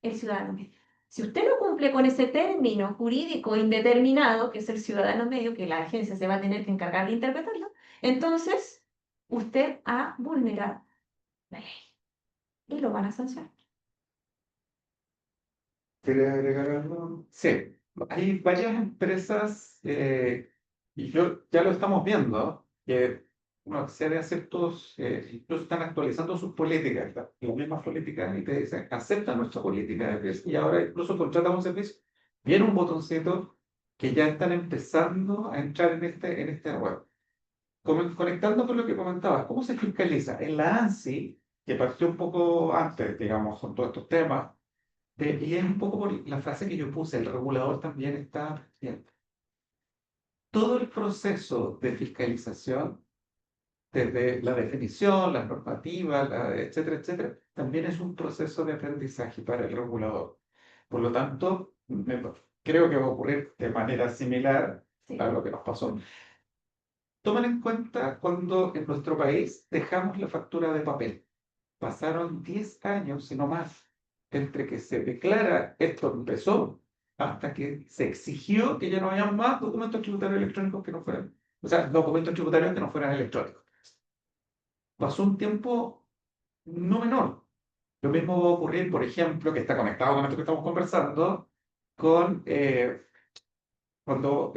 El ciudadano medio. Si usted no cumple con ese término jurídico indeterminado, que es el ciudadano medio, que la agencia se va a tener que encargar de interpretarlo, entonces usted ha vulnerado la ley y lo van a sancionar. ¿Quieres agregar algo? Sí, hay varias empresas, y ya lo estamos viendo, que uno accede a ciertos, incluso están actualizando sus políticas, las mismas políticas, y te dicen, acepta nuestra política de precios, y ahora incluso contratan un servicio, viene un botoncito que ya están empezando a entrar en este web. Conectando con lo que comentabas, ¿cómo se fiscaliza? En la ANSI, que partió un poco antes, digamos, con todos estos temas, y es un poco por la frase que yo puse, el regulador también está bien. Todo el proceso de fiscalización, desde la definición, las normativas, etcétera, etcétera, también es un proceso de aprendizaje para el regulador. Por lo tanto, creo que va a ocurrir de manera similar Sí. a lo que nos pasó. Tomen en cuenta cuando en nuestro país dejamos la factura de papel. Pasaron 10 años, si no más, entre que se declara esto empezó hasta que se exigió que ya no haya más documentos tributarios electrónicos que no fueran, o sea, documentos tributarios que no fueran electrónicos. Pasó un tiempo no menor. Lo mismo va a ocurrir, por ejemplo, que está conectado con esto que estamos conversando, con cuando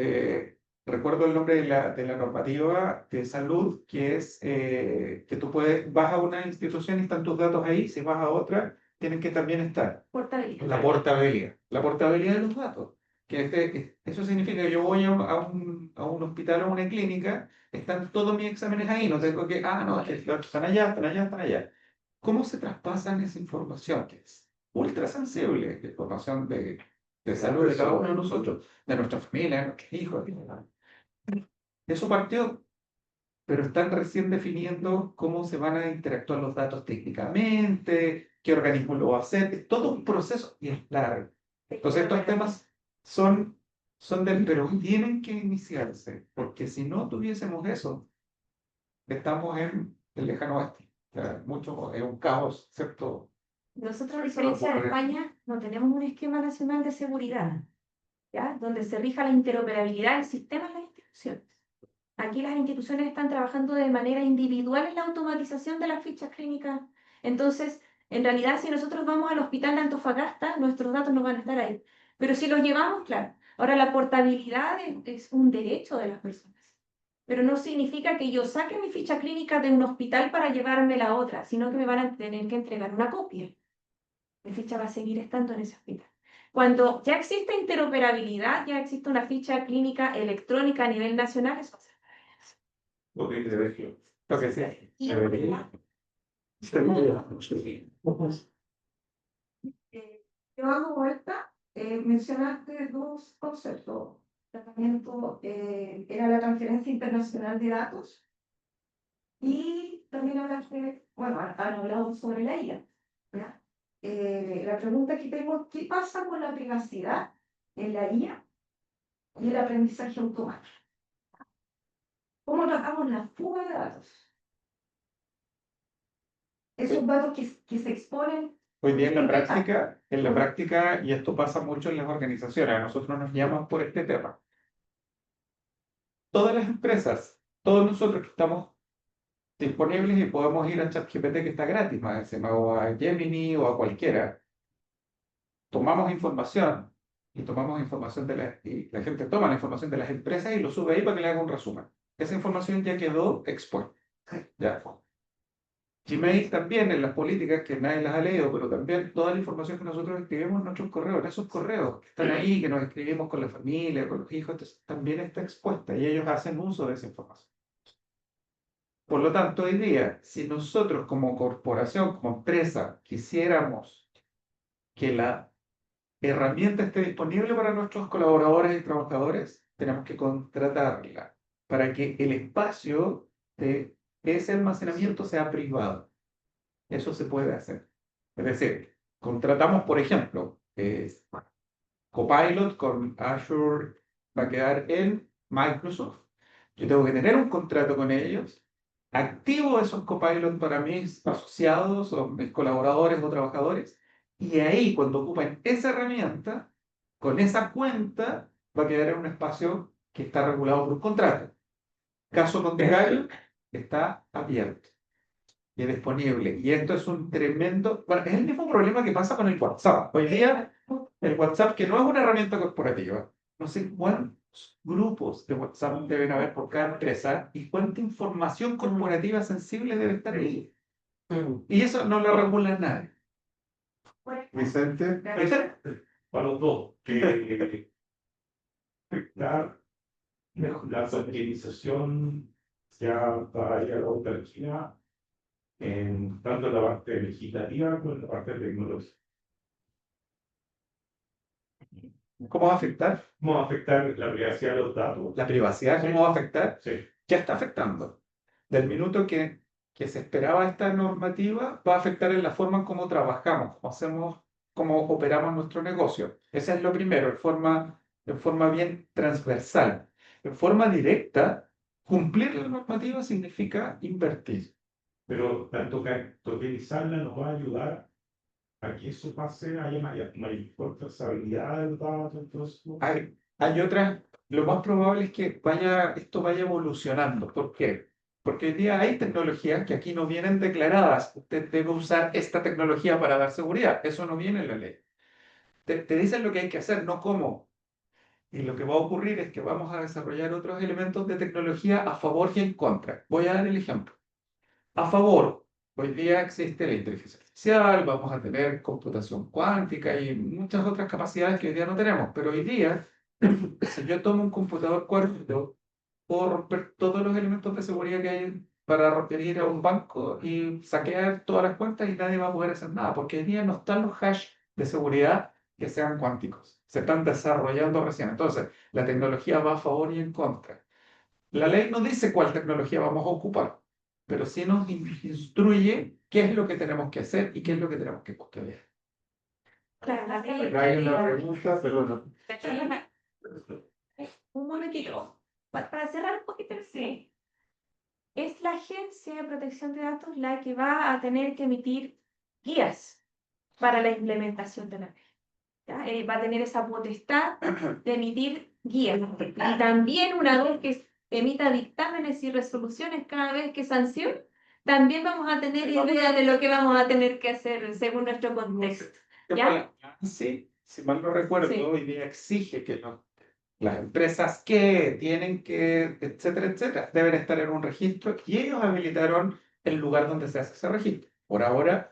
recuerdo el nombre de la normativa de salud, que es que tú vas a una institución y están tus datos ahí, si vas a otra, tienen que también estar. Portabilidad. La portabilidad. La portabilidad de los datos. Eso significa que yo voy a un hospital o a una clínica, están todos mis exámenes ahí, no tengo que, no, es que los otros están allá, están allá, están allá. ¿Cómo se traspasan esa información? Que es ultra sensible, la información de salud de cada uno de nosotros, de nuestra familia, de nuestros hijos. Eso partió, pero están recién definiendo cómo se van a interactuar los datos técnicamente, qué organismo lo va a hacer, es todo un proceso y es largo. Entonces estos temas pero tienen que iniciarse, porque si no tuviésemos eso, estamos en el lejano oeste. O sea, es un caos, ¿cierto? Nosotros, a diferencia de España, no tenemos un esquema nacional de seguridad, ¿ya? Donde se rija la interoperabilidad del sistema de las instituciones. Aquí las instituciones están trabajando de manera individual en la automatización de las fichas clínicas. Entonces, en realidad, si nosotros vamos al hospital de Antofagasta, nuestros datos no van a estar ahí. Pero si los llevamos, claro. Ahora, la portabilidad es un derecho de las personas. Pero no significa que yo saque mi ficha clínica de un hospital para llevarme la otra, sino que me van a tener que entregar una copia. Mi ficha va a seguir estando en ese hospital. Cuando ya existe interoperabilidad, ya existe una ficha clínica electrónica a nivel nacional, eso hace. Lo que debería. Lo que sí. Y Debería. Llevando vuelta, mencionaste dos conceptos. Tratamiento era la transferencia internacional de datos y también hablaste, bueno, han hablado sobre la IA. ¿Ya? La pregunta que tengo, ¿qué pasa con la privacidad en la IA y el aprendizaje automático? ¿Cómo tratamos la fuga de datos? Esos datos que se exponen. Hoy día en la práctica, y esto pasa mucho en las organizaciones, a nosotros nos llaman por este tema. Todas las empresas, todos nosotros que estamos disponibles y podemos ir a ChatGPT que está gratis, más encima, o a Gemini o a cualquiera, tomamos información y tomamos información y la gente toma la información de las empresas y lo sube ahí para que le haga un resumen. Esa información ya quedó expuesta. Ya. Gmail también en las políticas que nadie las ha leído, pero también toda la información que nosotros escribimos en nuestros correos, en esos correos que están ahí, que nos escribimos con la familia, con los hijos, entonces, también está expuesta y ellos hacen uso de esa información. Por lo tanto, hoy día, si nosotros como corporación, como empresa, quisiéramos que la herramienta esté disponible para nuestros colaboradores y trabajadores, tenemos que contratarla para que el espacio de ese almacenamiento sea privado. Eso se puede hacer. Es decir, contratamos, por ejemplo, Copilot con Azure, va a quedar en Microsoft. Yo tengo que tener un contrato con ellos. Activo esos Copilot para mis asociados o mis colaboradores o trabajadores. Y ahí, cuando ocupen esa herramienta, con esa cuenta, va a quedar en un espacio que está regulado por un contrato. Caso contrario, está abierto y es disponible. Y esto es un tremendo... Bueno, es el mismo problema que pasa con el WhatsApp. Hoy día, el WhatsApp, que no es una herramienta corporativa, no sé cuántos grupos de WhatsApp deben haber por cada empresa y cuánta información corporativa sensible debe estar ahí. Y eso no lo regula nadie. Vicente, Para los dos, que la optimización ya para ir a la otra China, en tanto la parte legislativa como la parte tecnológica. ¿Cómo va a afectar? ¿Cómo va a afectar la privacidad de los datos? ¿La privacidad cómo va a afectar? Sí. Ya está afectando. Del minuto que se esperaba esta normativa, va a afectar en la forma en cómo trabajamos, cómo hacemos, cómo operamos nuestro negocio. Ese es lo primero, en forma bien transversal. En forma directa, cumplir la normativa significa invertir. Pero tanto que utilizarla nos va a ayudar a que eso pase, haya mayor trazabilidad del dato, entonces. Hay otras, lo más probable es que esto vaya evolucionando. ¿Por qué? Porque hoy día hay tecnologías que aquí no vienen declaradas. Usted debe usar esta tecnología para dar seguridad. Eso no viene en la ley. Te dicen lo que hay que hacer, no cómo. Y lo que va a ocurrir es que vamos a desarrollar otros elementos de tecnología a favor y en contra. Voy a dar el ejemplo. A favor, hoy día existe la inteligencia artificial, vamos a tener computación cuántica y muchas otras capacidades que hoy día no tenemos. Pero hoy día, si yo tomo un computador cuántico, puedo romper todos los elementos de seguridad que hay para ir a un banco y saquear todas las cuentas y nadie va a poder hacer nada, porque hoy día no están los hash de seguridad que sean cuánticos. Se están desarrollando recién. Entonces, la tecnología va a favor y en contra. La ley no dice cuál tecnología vamos a ocupar, pero sí nos instruye qué es lo que tenemos que hacer y qué es lo que tenemos que custodiar. Claro, la ley- hay una pregunta, perdón. Un momentito. Para cerrar un poquito, sí. Es la Agencia de Protección de Datos la que va a tener que emitir guías para la implementación de la ley. ¿Ya? Va a tener esa potestad de emitir guías. Y también una vez que emita dictámenes y resoluciones cada vez que sancione, también vamos a tener idea de lo que vamos a tener que hacer según nuestro contexto. ¿Ya? Sí, si mal no recuerdo, Sí. hoy día exige que las empresas que tienen que, etcétera, etcétera, deben estar en un registro y ellos habilitaron el lugar donde se hace ese registro. Por ahora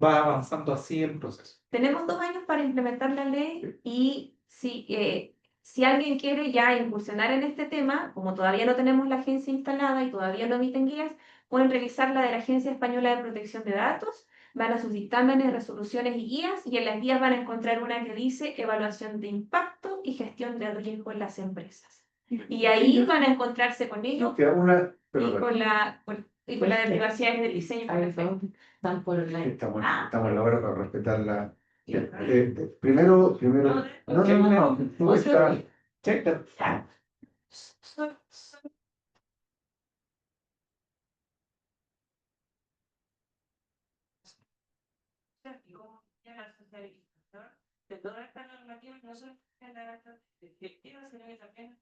va avanzando así el proceso. Tenemos 2 años para implementar la ley y si alguien quiere ya incursionar en este tema, como todavía no tenemos la agencia instalada y todavía no emiten guías, pueden revisar la de la Agencia Española de Protección de Datos, van a sus dictámenes, resoluciones y guías, y en las guías van a encontrar una que dice evaluación de impacto y gestión de riesgo en las empresas. Y ahí van a encontrarse con ellos Queda una, y perdón. con la de privacidad y del diseño. Estamos en la hora para respetar la. Primero, no, tú estás. De todas estas normativas no son efectivas, sino que también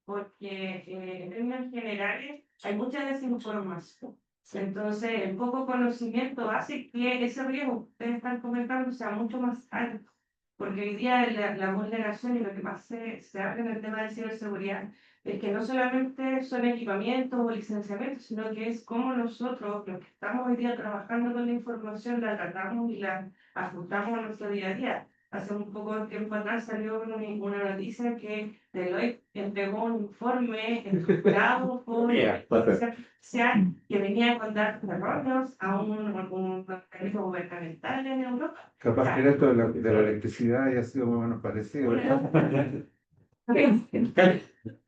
porque en términos generales hay mucha desinformación. Entonces, el poco conocimiento hace que ese riesgo que ustedes están comentando sea mucho más alto. Porque hoy día la vulneración y lo que más se habla en el tema de ciberseguridad es que no solamente son equipamientos o licenciamientos, sino que es cómo nosotros, los que estamos hoy día trabajando con la información, la tratamos y la ajustamos a nuestro día a día. Hace un poco de tiempo atrás salió una noticia que Deloitte entregó un informe estructurado por inteligencia artificial que venía con datos erróneos a un organismo gubernamental en Europa. Capaz que esto de la electricidad haya sido más o menos parecido.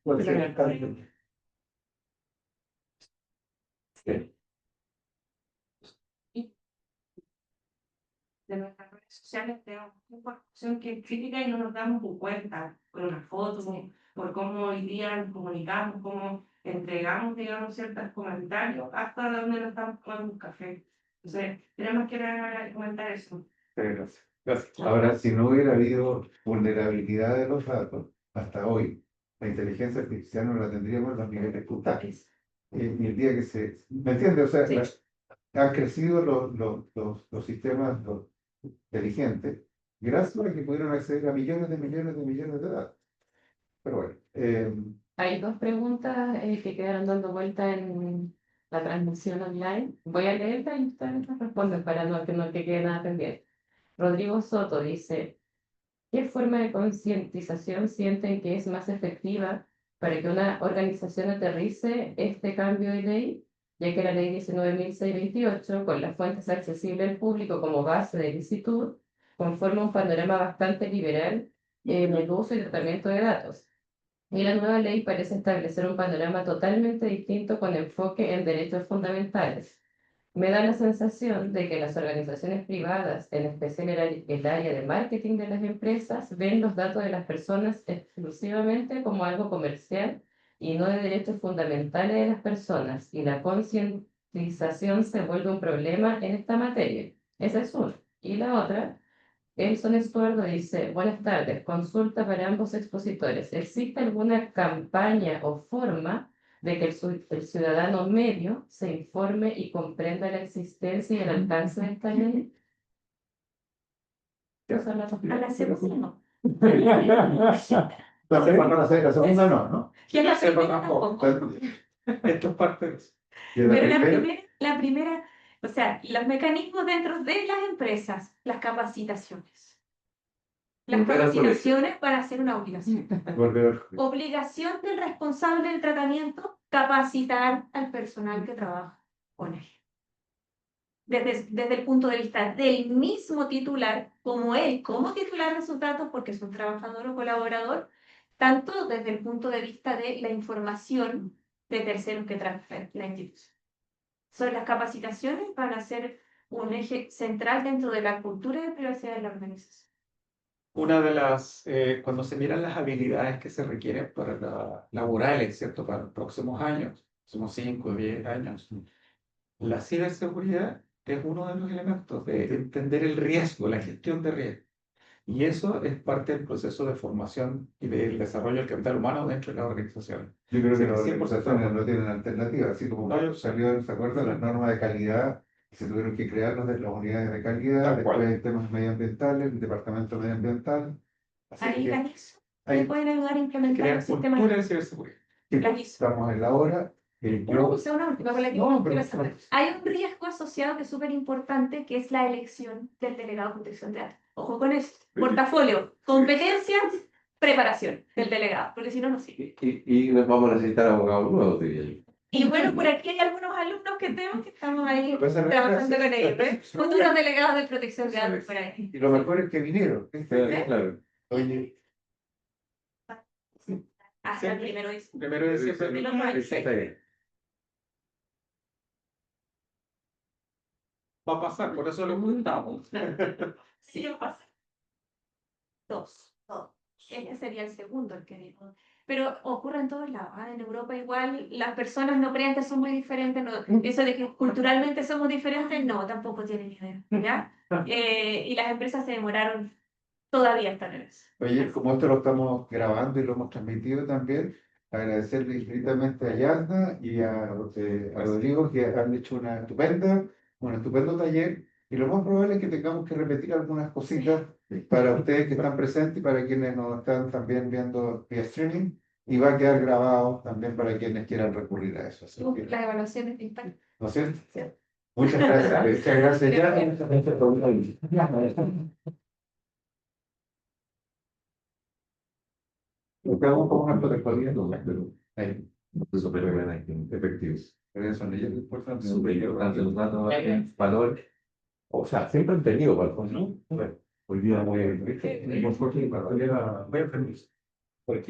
Puede ser. De nuestras redes sociales tenemos información que es crítica y no nos damos cuenta por una foto, por cómo hoy día nos comunicamos, cómo entregamos, digamos, ciertos comentarios, hasta donde nos estamos tomando un café. Entonces, tenemos que comentar eso. Gracias. Ahora, si no hubiera habido vulnerabilidad de los datos hasta hoy, la inteligencia artificial no la tendríamos en los niveles brutales. Y el día que se... ¿Me entiendes? O sea, Sí. han crecido los sistemas inteligentes gracias a que pudieron acceder a millones de millones de millones de datos. Pero bueno, Hay dos preguntas que quedaron dando vuelta en la transmisión online. Voy a leerlas y ustedes las responden para que no te quede nada pendiente. Rodrigo Soto dice, ¿qué forma de concientización sienten que es más efectiva para que una organización aterrice este cambio de ley, ya que la ley 19.628, con las fuentes accesibles al público como base de licitud, conforma un panorama bastante liberal en el uso y tratamiento de datos? Y la nueva ley parece establecer un panorama totalmente distinto con enfoque en derechos fundamentales. Me da la sensación de que las organizaciones privadas, en especial el área de marketing de las empresas, ven los datos de las personas exclusivamente como algo comercial y no de derechos fundamentales de las personas, y la concientización se vuelve un problema en esta materia. Esa es una. Y la otra, Elson Estuardo dice, buenas tardes, consulta para ambos expositores. ¿Existe alguna campaña o forma de que el ciudadano medio se informe y comprenda la existencia y el alcance de esta ley? A la segunda no. la segunda no. Y a la Sepa primera tampoco. tampoco. Esto es parte de eso. Y en la Pero primera, la primera, o sea, los mecanismos dentro de las empresas, las capacitaciones. Las Volver al colegio. capacitaciones van a ser una obligación. volver al colegio. Obligación del responsable del tratamiento, capacitar al personal que trabaja con él. Desde el punto de vista del mismo titular, como él, como titular de sus datos, porque es un trabajador o colaborador, tanto desde el punto de vista de la información de terceros que transfiere la institución. Sobre las capacitaciones van a ser un eje central dentro de la cultura de privacidad de la organización. Una de las, cuando se miran las habilidades que se requieren para laborales, ¿cierto? Para los próximos años, somos 5 o 10 años, la ciberseguridad es uno de los elementos de entender el riesgo, la gestión de riesgo. Y eso es parte del proceso de formación y del desarrollo del capital humano dentro de las organizaciones. Yo creo que las 100% organizaciones no tienen alternativa, así como No, yo- salió, ¿se acuerdan? Las normas de calidad, y se tuvieron que crear las unidades de calidad, Tal cual. después temas medioambientales, el departamento medioambiental. Así Ahí que las ISO ahí le pueden ayudar a implementar Crear los sistemas. cultura de ciberseguridad. Las ISO. estamos en la hora. Una última con la que No, quiero pero- cerrar. Hay un riesgo asociado que es súper importante, que es la elección del delegado de protección de datos. Ojo con eso. Portafolio, competencias, preparación del delegado, porque si no, no sirve. Y nos vamos a necesitar abogados nuevos, diría yo. Y bueno, por aquí hay algunos alumnos que tenemos que estamos ahí Pues, trabajando gracias. con ellos, ¿no? Futuros delegados de protección de datos por ahí. Y lo mejor es que vinieron. ¿viste? Claro. Oye, Hasta el primero de diciembre. Primero de diciembre de los 96. va a pasar, por eso lo ocultamos. Sí, pasa. Dos. Ese sería el segundo, el que digo. Pero ocurre en todos lados. ¿Ah? En Europa igual las personas no creen que son muy diferentes. No, eso de que culturalmente somos diferentes, no, tampoco tienen idea. ¿Ya? Y las empresas se demoraron todavía hasta en eso. Oye, como esto lo estamos grabando y lo hemos transmitido también, agradecerle infinitamente a Yasna y a Rodrigo que han hecho un estupendo taller Y lo más probable es que tengamos que repetir algunas cositas para ustedes que están presentes y para quienes nos están también viendo vía streaming. Y va a quedar grabado también para quienes quieran recurrir a eso. Así que, Las evaluaciones de impacto. ¿no es cierto? Muchas gracias. Muchas gracias. Lo que hago con una protocolía, pero Súper buena, efectivo. eso no es importante. Súper importante los datos, valor. O sea, siempre han tenido valor, ¿no? Bueno, hoy día voy a... Voy a permitir.